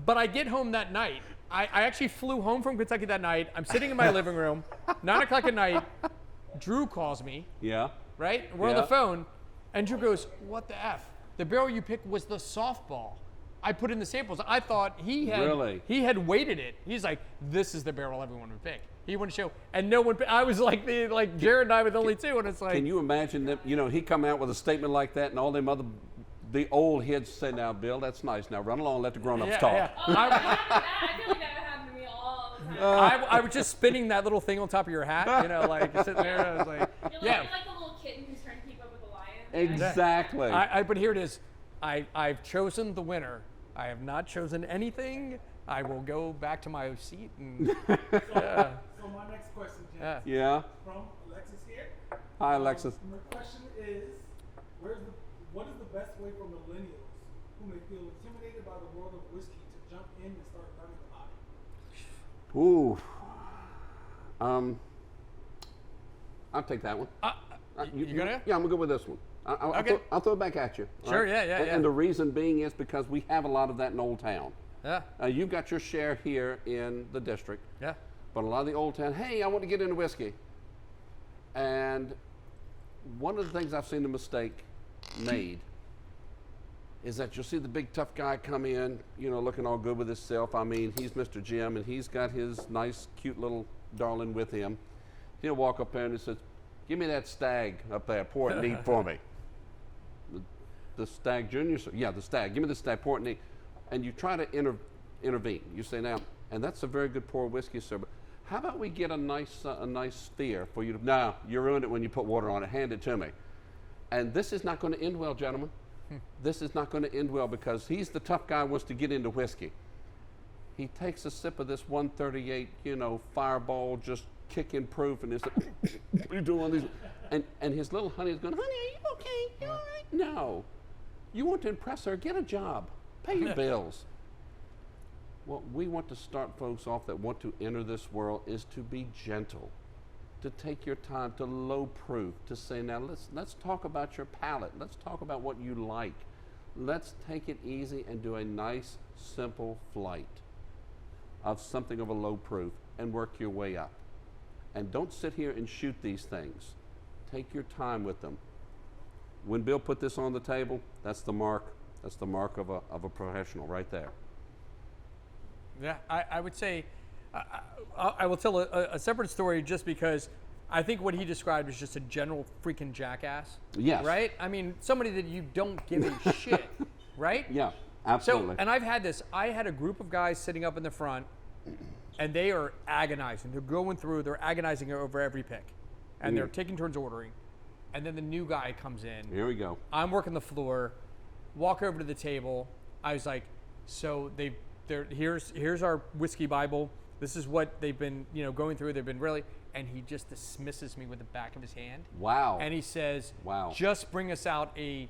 But I get home that night. I actually flew home from Kentucky that night. I'm sitting in my living room, 9 o'clock at night. Drew calls me. Yeah. Right? We're on the phone, and Drew goes, what the F? The barrel you picked was the softball. I put in the samples. I thought he had weighted it. He's like, this is the barrel everyone would pick. He wouldn't show, and no one. I was like, Jared and I were the only two, and it's like. Can you imagine that? You know, he come out with a statement like that, and all them the old heads say, "Now, Bill, that's nice. Now run along, let the grown-ups talk." I feel like that would happen to me all the time. I was just spinning that little thing on top of your hat, you know, like sitting there. I was like, You're like the little kitten who's trying to keep up with the lion. Exactly. But here it is. I've chosen the winner. I have not chosen anything. I will go back to my seat and. So my next question, James, Yeah. from Alexis here. Hi, Alexis. My question is, what is the best way for millennials who may feel intimidated by the world of whiskey to jump in and start learning about it? Ooh. I'll take that one. You gonna? Yeah, I'm gonna go with this one. I'll throw it back at you. Sure, right? yeah. And the reason being is because we have a lot of that in Old Town. Yeah. You've got your share here in the district. Yeah. But a lot of the Old Town, hey, I want to get into whiskey. And one of the things I've seen the mistake made is that you'll see the big tough guy come in, looking all good with himself. I mean, he's Mr. Jim, and he's got his nice, cute little darling with him. He'll walk up there and he says, "Give me that stag up there, pour it neat for me." The stag junior, yeah, the stag. Give me the stag, pour it neat. And you try to intervene. You say, now, and that's a very good pour whiskey, sir, but how about we get a nice sphere for you to, no, you ruined it when you put water on it, hand it to me. And this is not going to end well, gentlemen. This is not going to end well because he's the tough guy who wants to get into whiskey. He takes a sip of this 138, Fireball, just kicking proof, and it's like, what are you doing on these? And his little honey is going, "Honey, are you okay? You all right?" No. You want to impress her, get a job, pay your bills. What we want to start folks off that want to enter this world is to be gentle, to take your time, to low proof, to say, now let's talk about your palate. Let's talk about what you like. Let's take it easy and do a nice, simple flight of something of a low proof and work your way up. And don't sit here and shoot these things. Take your time with them. When Bill put this on the table, that's the mark. That's the mark of a professional right there. Yeah, I would say, I will tell a separate story just because I think what he described is just a general freaking jackass. Yes. Right? I mean, somebody that you don't give a shit, right? Yeah, absolutely. So, and I've had this. I had a group of guys sitting up in the front, and they are agonizing. They're going through, they're agonizing over every pick. And they're taking turns ordering. And then the new guy comes in. Here we go. I'm working the floor, walk over to the table. I was like, so here's our whiskey Bible. This is what they've been, going through. They've been really, and he just dismisses me with the back of his hand. Wow. And he says, wow, just bring us out a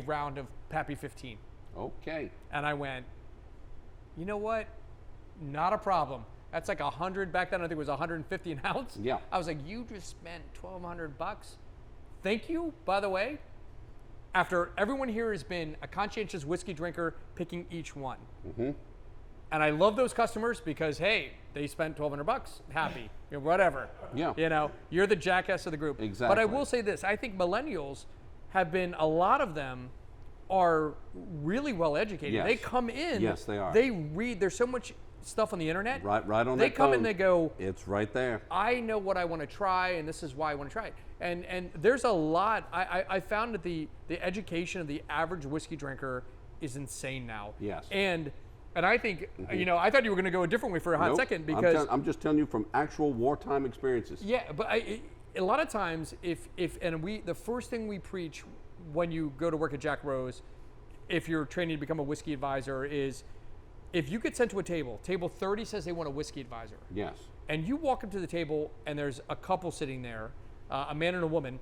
round of Pappy 15. Okay. And I went, you know what? Not a problem. That's like 100, back then I think it was 150 an ounce. Yeah. I was like, you just spent $1,200. Thank you, by the way. After everyone here has been a conscientious whiskey drinker picking each one. Mm-hmm. And I love those customers because, hey, they spent $1,200, happy, whatever. Yeah. You're the jackass of the group. Exactly. But I will say this, I think millennials have been, a lot of them are really well educated. Yes. They come in. Yes, they are. They read, there's so much stuff on the internet. Right on They that come phone. in, they go, it's right there. I know what I want to try, and this is why I want to try it. And there's a lot. I found that the education of the average whiskey drinker is insane now. Yes. And I think, I thought you were going to go a different way for a hot second because I'm just telling you from actual wartime experiences. Yeah, but a lot of times, the first thing we preach when you go to work at Jack Rose, if you're training to become a whiskey advisor, is if you get sent to a table 30 says they want a whiskey advisor. Yes. And you walk up to the table and there's a couple sitting there, a man and a woman,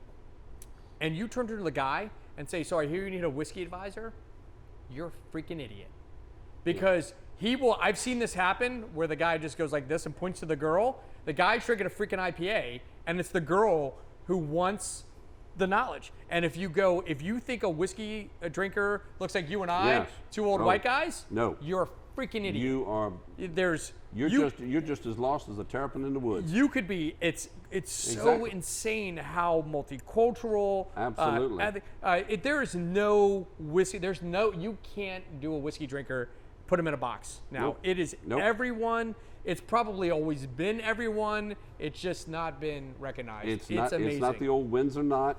and you turn to the guy and say, so I hear you need a whiskey advisor? You're a freaking idiot. Because I've seen this happen where the guy just goes like this and points to the girl. The guy's drinking a freaking IPA, and it's the girl who wants the knowledge. And if you think a whiskey drinker looks like you and I, yes. two old white guys, no, you're a freaking idiot. You are. You're just as lost as a terrapin in the woods. You could be. It's so insane how multicultural. Absolutely. There is no whiskey. You can't do a whiskey drinker, put them in a box. Now Nope. it is everyone. It's probably always been everyone. It's just not been recognized. It's amazing. It's not the old Windsor knot.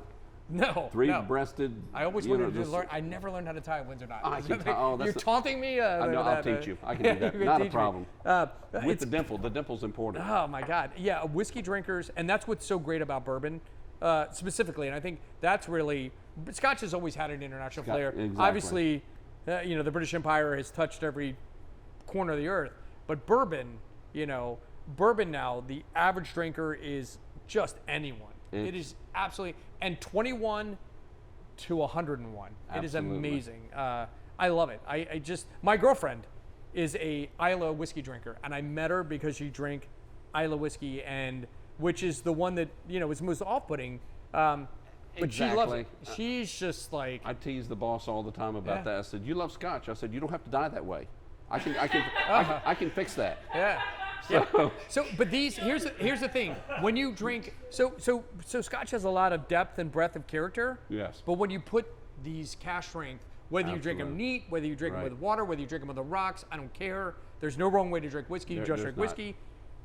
No. Three-breasted. I always wanted to learn. I never learned how to tie a Windsor knot. You're taunting me? No, I'll teach you. I can do that. Not a problem. With the dimple. The dimple's important. Oh, my God. Yeah, whiskey drinkers. And that's what's so great about bourbon specifically. And I think that's really... Scotch has always had an international flair. Exactly. Obviously, the British Empire has touched every corner of the earth. But bourbon now, the average drinker is just anyone. It is absolutely... And 21 to 101. Absolutely. It is amazing. I love it. I just... My girlfriend is a Islay whiskey drinker, and I met her because she drank Islay whiskey, which is the one that, is most off-putting. But she loves it. She's just like... I tease the boss all the time about that. I said, you love Scotch. I said, you don't have to die that way. I can fix that. Yeah. But here's the thing. When you drink, so Scotch has a lot of depth and breadth of character. Yes. But when you put these cask strength Whether you drink them Absolutely. neat, whether you drink them Right. with water, whether you drink them with the rocks, I don't care. There's no wrong way to drink whiskey. You just There's drink not. whiskey.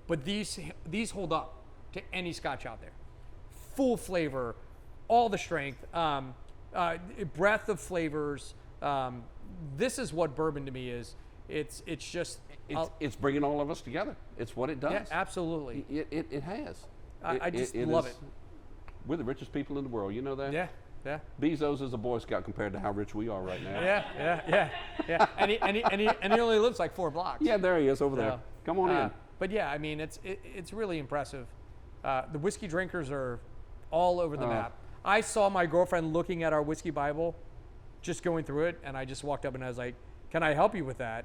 But these hold up to any Scotch out there. Full flavor, all the strength, breadth of flavors. This is what bourbon to me is. It's just It's bringing all of us together. It's what it does. yeah, absolutely. It has. I just love it. We're the richest people in the world. You know that? Yeah, yeah. Bezos is a Boy Scout compared to how rich we are right now. Yeah. And he only lives like 4 blocks. Yeah, there he is over there. So, Come on in. But yeah, I mean, it's really impressive. The whiskey drinkers are all over the map. I saw my girlfriend looking at our whiskey Bible, just going through it, and I just walked up and I was like, "Can I help you with that?"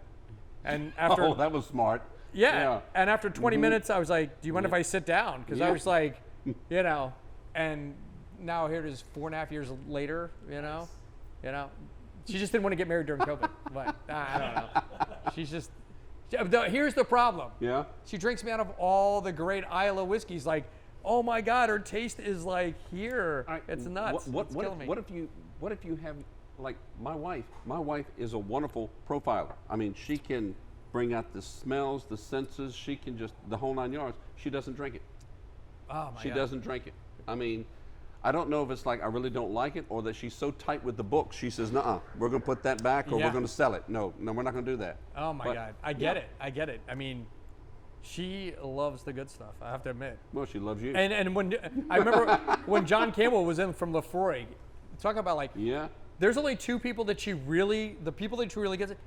And after Oh, that was smart. yeah, and after 20 minutes, I was like, "Do you mind if I sit down?" Because I Yeah. was like, you know, and now here it is 4.5 years later, you know, she just didn't want to get married during COVID, but I don't know. She's just. Here's the problem. Yeah. She drinks me out of all the great Isla whiskeys. Like, oh my God, her taste is like here. It's nuts. It's killing me. What if you have like my wife? My wife is a wonderful profiler. I mean, she can bring out the smells, the senses. She can just the whole 9 yards. She doesn't drink it. Oh my She God. doesn't drink it. I mean, I don't know if it's like I really don't like it or that she's so tight with the book. She says, "Nuh-uh, we're going to put that back or Yeah. we're going to sell it." No, we're not going to do that. Oh my But, God. I get it. I mean, she loves the good stuff, I have to admit. Well, she loves you. And when I remember when John Campbell was in from Lefroy, talking about like, yeah. there's only 2 people that she really gets it.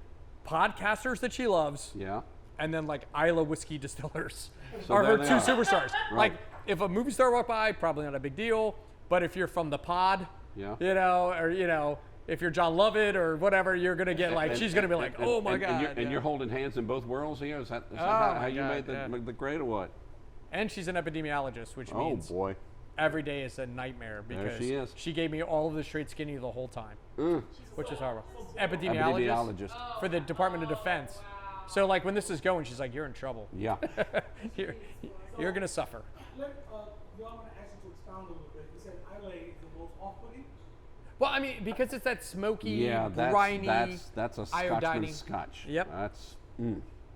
Podcasters that she loves, Yeah. and then like Isla whiskey distillers So are her there 2 they are. superstars. Right. Like if a movie star walked by, probably not a big deal. But if you're from the pod, Yeah. if you're John Lovett or whatever, you're gonna get like, she's gonna be like, oh my God. And you're holding hands in both worlds here? Is that Oh how my you God, made the grade or what? And she's an epidemiologist, which Oh, means boy. every day is a nightmare There because she is. she gave me all of the straight skinny the whole time, Mm. which is horrible. Epidemiologist. For the Department of Defense. So like when this is going, she's like, you're in trouble. Yeah. You're gonna suffer. Y'all want to ask you to expound a little bit. You said Islay is the most off-putting. Well, I mean, because it's that smoky, Yeah, briny, that's a iodine-y. Scotchman's Scotch. Yep. That's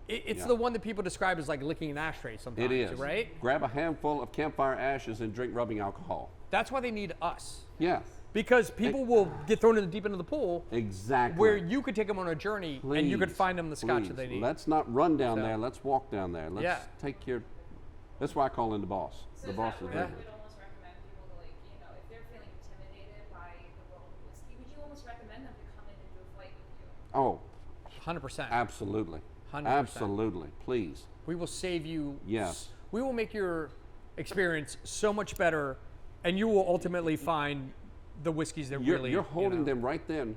It's Yeah. the one that people describe as like licking an ashtray sometimes, it is. right? Grab a handful of campfire ashes and drink rubbing alcohol. That's why they need us. Yeah. Because people will get thrown in the deep end of the pool Exactly. where you could take them on a journey and you could Please, find them the scotch that please. they need. Let's not run down So- there. Let's walk down there. Let's Yeah. take your. That's why I call in the boss. So The is boss that is where there. you would almost recommend people to, like, if they're feeling intimidated by the world of whiskey, would you almost recommend them to come in and do a flight with you? Oh, 100%. absolutely. 100%. Absolutely. Please. We will save you. Yes. We will make your experience so much better, and you will ultimately find the whiskeys that You're, really. you're holding you know. them right then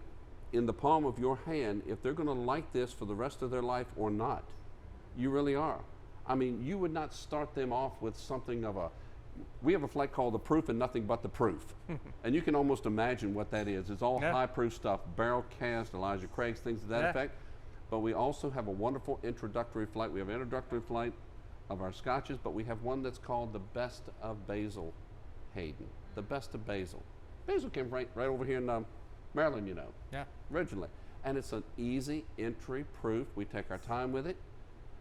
in the palm of your hand if they're going to like this for the rest of their life or not. You really are. I mean, you would not start them off with something of a. We have a flight called the Proof and Nothing But the Proof. And you can almost imagine what that is. It's all Yeah. high proof stuff, barrel cast, Elijah Craig's, things to that Yeah. effect. But we also have a wonderful introductory flight. We have an introductory flight of our scotches, but we have one that's called the Best of Basil Hayden. The Best of Basil. Basil came right over here in Maryland, Yeah. originally. And it's an easy entry proof. We take our time with it.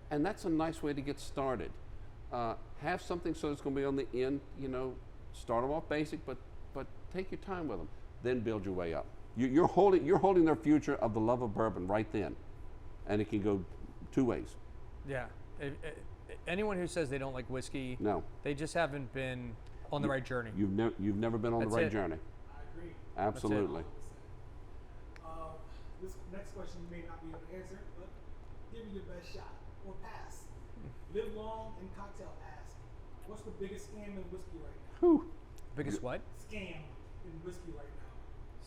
And that's a nice way to get started. Have something so it's going to be on the end, start them off basic, but take your time with them. Then build your way up. You're holding their future of the love of bourbon right then. And it can go 2 ways. Yeah. Anyone who says they don't like whiskey, No. they just haven't been on the right journey. You've never been on That's the right it. journey. I agree. Absolutely. This next question you may not be able to answer, but give me your best shot or pass. Live long and cocktail ask. What's the biggest scam in whiskey right now? Whew. Biggest what? Scam in whiskey right now.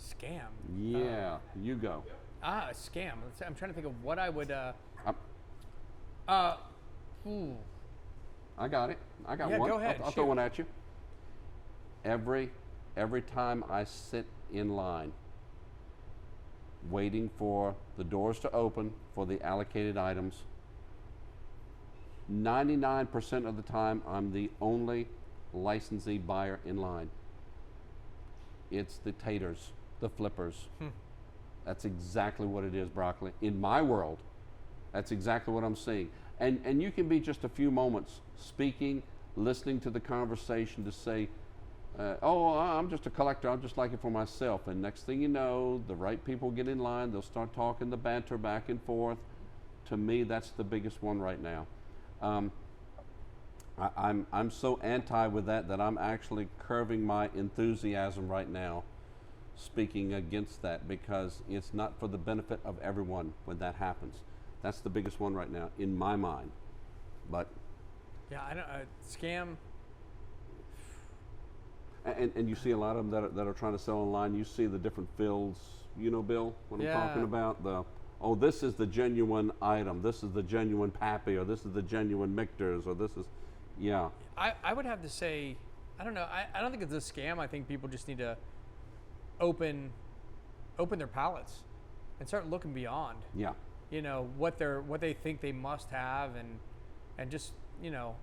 Scam. Yeah, you go. A scam. I'm trying to think of what I would. Ooh. I got it. I got Yeah, one. go ahead, I'll throw shoot. one at you. Every time I sit in line, waiting for the doors to open for the allocated items, 99% of the time I'm the only licensee buyer in line. It's the taters, the flippers. That's exactly what it is, broccoli. In my world, that's exactly what I'm seeing. And you can be just a few moments speaking, listening to the conversation to say, oh, I'm just a collector, I'll just like it for myself. And next thing you know, the right people get in line, they'll start talking the banter back and forth. To me, that's the biggest one right now. I'm so anti with that I'm actually curbing my enthusiasm right now, speaking against that, because it's not for the benefit of everyone when that happens. That's the biggest one right now in my mind. But yeah, I don't scam. And you see a lot of them that are trying to sell online. You see the different fills, you know, Bill, what I'm talking about. Oh, this is the genuine item. This is the genuine Pappy, or this is the genuine Michter's, or this is, yeah. I would have to say, I don't know. I don't think it's a scam. I think people just need to open their palettes and start looking beyond. Yeah. You know what they think they must have, and just, you know,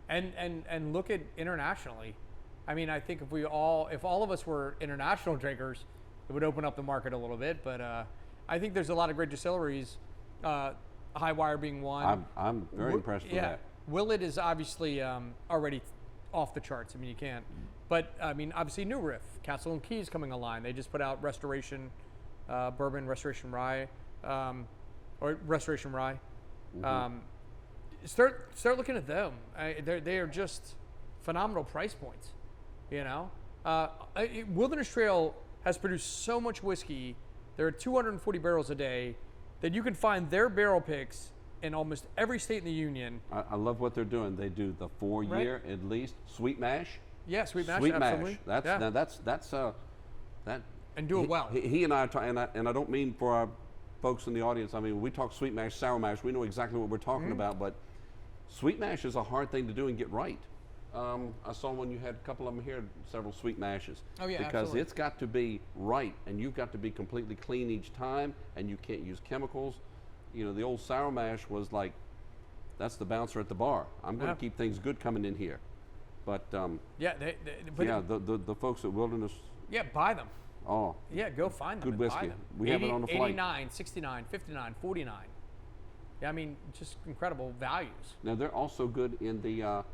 and look at internationally. I mean, I think if all of us were international drinkers, it would open up the market a little bit. But I think there's a lot of great distilleries, Highwire being one. I'm very impressed with that. Willett is obviously already off the charts. I mean, you can't. But I mean, obviously New Riff, Castle and Keys coming online. They just put out Restoration Bourbon, Restoration Rye, or Restoration Rye. Mm-hmm. Start looking at them. They are just phenomenal price points. You know, Wilderness Trail has produced so much whiskey. There are 240 barrels a day that you can find their barrel picks in almost every state in the union. I love what they're doing. They do the 4-year at least sweet mash. Yeah, sweet mash. Sweet absolutely. mash. That's that. And do it well. He and I and I don't mean for our folks in the audience. I mean, we talk sweet mash, sour mash. We know exactly what we're talking about. But sweet mash is a hard thing to do and get right. I saw when you had a couple of them here, several sweet mashes. Oh yeah, because absolutely. it's got to be right, and you've got to be completely clean each time, and you can't use chemicals. You know, the old sour mash was like, that's the bouncer at the bar. I'm going to keep things good coming in here. But the folks at Wilderness. Yeah, buy them. Oh. Yeah, go find them. Good whiskey. Buy them. We have it on the flight. 89, 69, 59, 49. Yeah, I mean, just incredible values. Now they're also good in the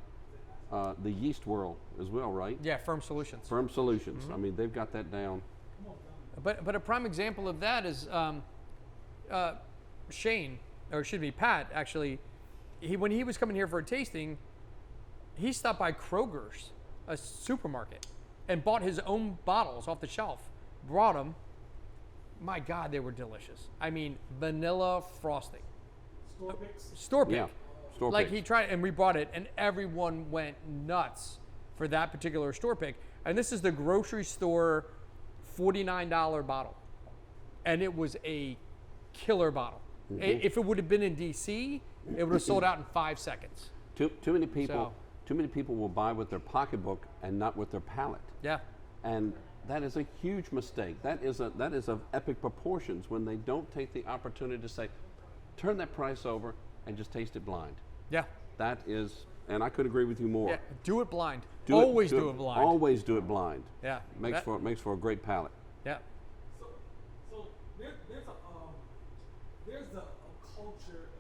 yeast world as well, right? Yeah, Firm Solutions. Firm Solutions. I mean, they've got that down. But a prime example of that is Shane, or it should be Pat, actually. When he was coming here for a tasting, he stopped by Kroger's, a supermarket, and bought his own bottles off the shelf. Brought them. My God, they were delicious. I mean, vanilla frosting. Store picks. Store pick. Yeah. Store Like picks. he tried, and we brought it, and everyone went nuts for that particular store pick. And this is the grocery store $49 bottle, and it was a killer bottle. If it would have been in DC, it would have sold out in 5 seconds. Too many people. Too many people will buy with their pocketbook and not with their palate. Yeah. And that is a huge mistake. That is of epic proportions when they don't take the opportunity to say, turn that price over and just taste it blind. Yeah. That is, and I could agree with you more. Yeah. Do it blind. Do Always do it blind. Always do it blind. Yeah. Makes for a great palate. Yeah. So there's a culture,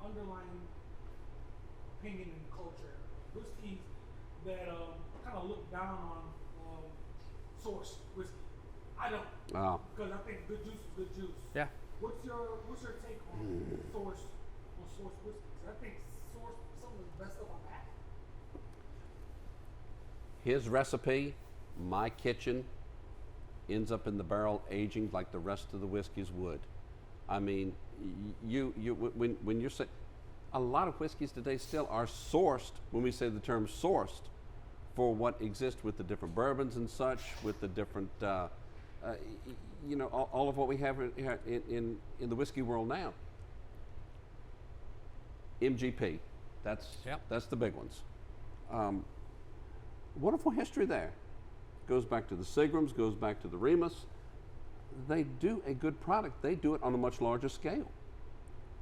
underlying opinion in culture, whiskeys that kind of look down on source whiskey. I don't, because I think good juice is good juice. Yeah. What's your take on source whiskeys? I think source is some of the best stuff I've had. His recipe, my kitchen, ends up in the barrel aging like the rest of the whiskeys would. I mean, when you're saying, a lot of whiskeys today still are sourced, when we say the term sourced, for what exists with the different bourbons and such, with the different, all of what we have in the whiskey world now. MGP, that's the big ones. Wonderful history there. Goes back to the Seagrams, goes back to the Remus. They do a good product. They do it on a much larger scale.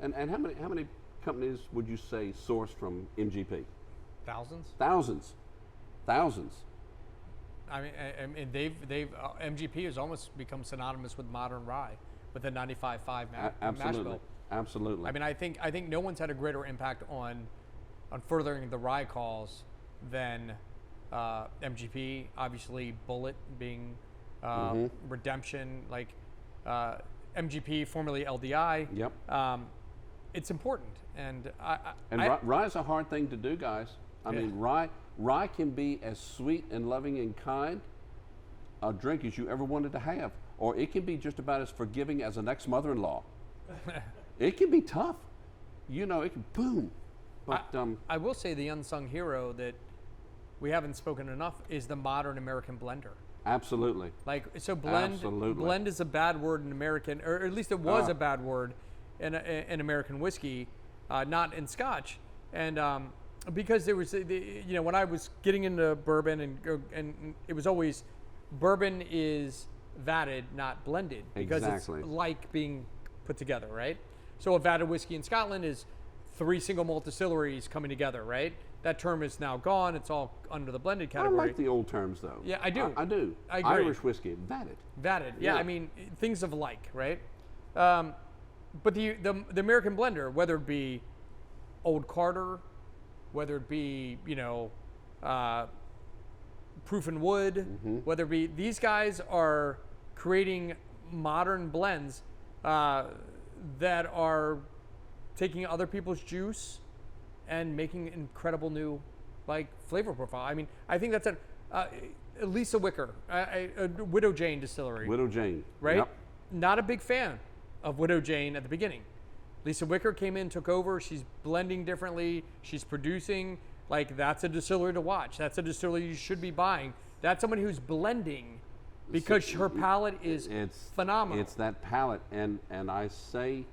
And how many companies would you say source from MGP? Thousands. Thousands. I mean, they've MGP has almost become synonymous with modern rye. with the 95.5 mash Absolutely. bill. Absolutely. I mean, I think no one's had a greater impact on furthering the rye cause than MGP. Obviously, Bullet being Redemption, like MGP, formerly LDI. Yep. It's important, and rye is a hard thing to do, guys. I mean, rye can be as sweet and loving and kind a drink as you ever wanted to have, or it can be just about as forgiving as an ex-mother-in-law. It can be tough, you know. It can boom. But I will say the unsung hero that we haven't spoken enough is the modern American blender. Absolutely. Like, so blend is a bad word in American, or at least it was a bad word in American whiskey, not in Scotch. And because there was, when I was getting into bourbon and it was always, bourbon is vatted, not blended, because it's like being put together, right? So a vatted whiskey in Scotland is 3 single malt distilleries coming together, right? That term is now gone. It's all under the blended category. I like the old terms, though. Yeah, I do. I do. I agree. Irish whiskey, vatted. Vatted. Yeah, I mean, things of like, right? But the American blender, whether it be Old Carter, whether it be, Proof and Wood, whether it be, these guys are creating modern blends that are taking other people's juice and making incredible new, flavor profile. I mean, I think that's Lisa Wicker, a Widow Jane distillery. Widow Jane. Right? Yep. Not a big fan of Widow Jane at the beginning. Lisa Wicker came in, took over. She's blending differently. She's producing. That's a distillery to watch. That's a distillery you should be buying. That's someone who's blending because her palate is phenomenal. It's that palate. And I say,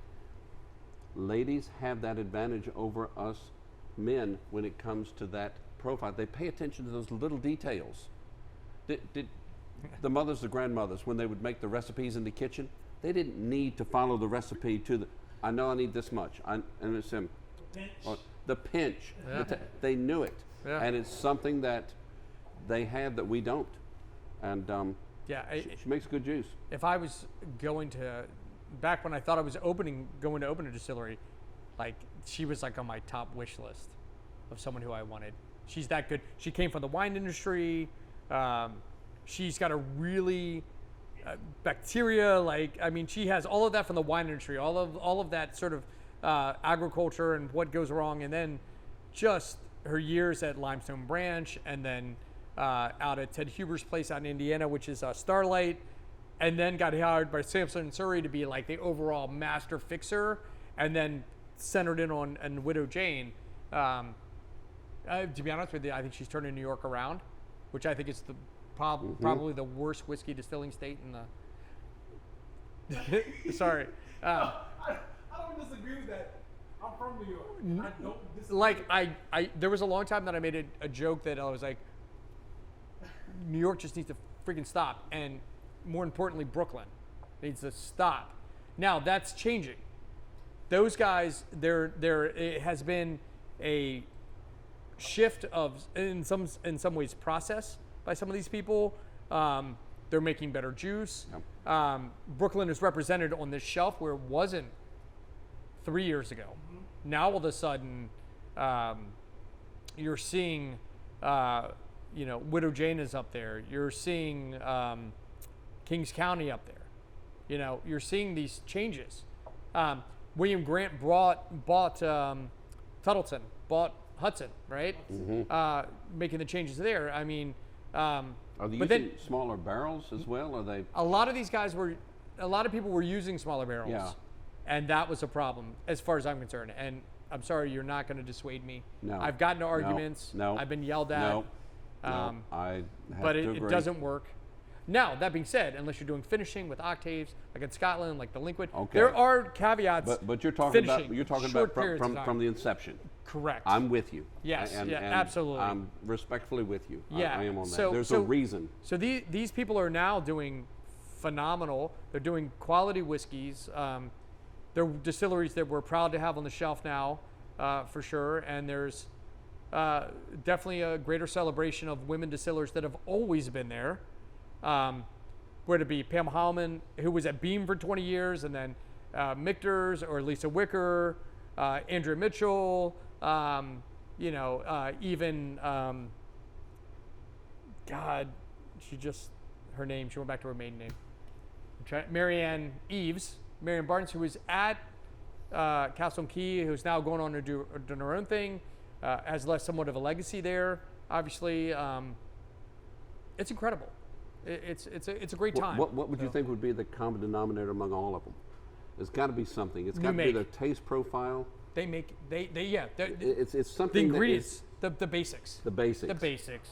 ladies have that advantage over us men when it comes to that profile. They pay attention to those little details. Did the mothers, the grandmothers, when they would make the recipes in the kitchen, they didn't need to follow the recipe to the, I know I need this much. And it's the pinch. Yeah. They knew it. Yeah. And it's something that they have that we don't. And she makes good juice. If I was going to, back when I thought I was going to open a distillery, she was on my top wish list of someone who I wanted. She's that good. She came from the wine industry. She's got a really bacteria. She has all of that from the wine industry, all of that sort of agriculture and what goes wrong, and then just her years at Limestone Branch, and then out at Ted Huber's place out in Indiana, which is Starlight, and then got hired by Sampson & Surrey to be the overall master fixer, and then centered in on Widow Jane. To be honest with you, I think she's turning New York around, which I think is probably the worst whiskey distilling state in the. Sorry. I don't disagree with that. I'm from New York. I don't disagree. There was a long time that I made a joke that I was like, New York just needs to freaking stop, and more importantly, Brooklyn needs to stop. Now that's changing. Those guys, it has been a shift of, in some ways, process by some of these people. They're making better juice. Yep. Brooklyn is represented on this shelf where it wasn't 3 years ago. Mm-hmm. Now all of a sudden, you're seeing, Widow Jane is up there. You're seeing Kings County up there. You're seeing these changes. William Grant bought Tuttleton, bought Hudson, right? Mm-hmm. Making the changes there. I mean, are they using smaller barrels as well? Are they? A lot of these guys a lot of people were using smaller barrels. Yeah. And that was a problem as far as I'm concerned. And I'm sorry, you're not going to dissuade me. No. I've gotten into arguments. No. I've been yelled at. No. I have but to agree. It doesn't work. Now, that being said, unless you're doing finishing with octaves, like in Scotland, like the Liquid, there are caveats. But you're talking finishing, about from the inception. Correct. I'm with you. Yes. And absolutely. I'm respectfully with you. Yeah. I am on that. There's a reason. So these people are now doing phenomenal. They're doing quality whiskeys. They're distilleries that we're proud to have on the shelf now, for sure. And there's definitely a greater celebration of women distillers that have always been there. whether it be Pam Hallman, who was at Beam for 20 years, and then Michter's or Lisa Wicker, Andrea Mitchell, even God, her name, she went back to her maiden name. Marianne Barnes, who was at Castle and Key, who's now going on to do her own thing, has left somewhat of a legacy there. Obviously, it's incredible. It's a great time. What would you think would be the common denominator among all of them? There's got to be something. It's got to be their taste profile. It's something. The ingredients, the basics. The basics. The basics.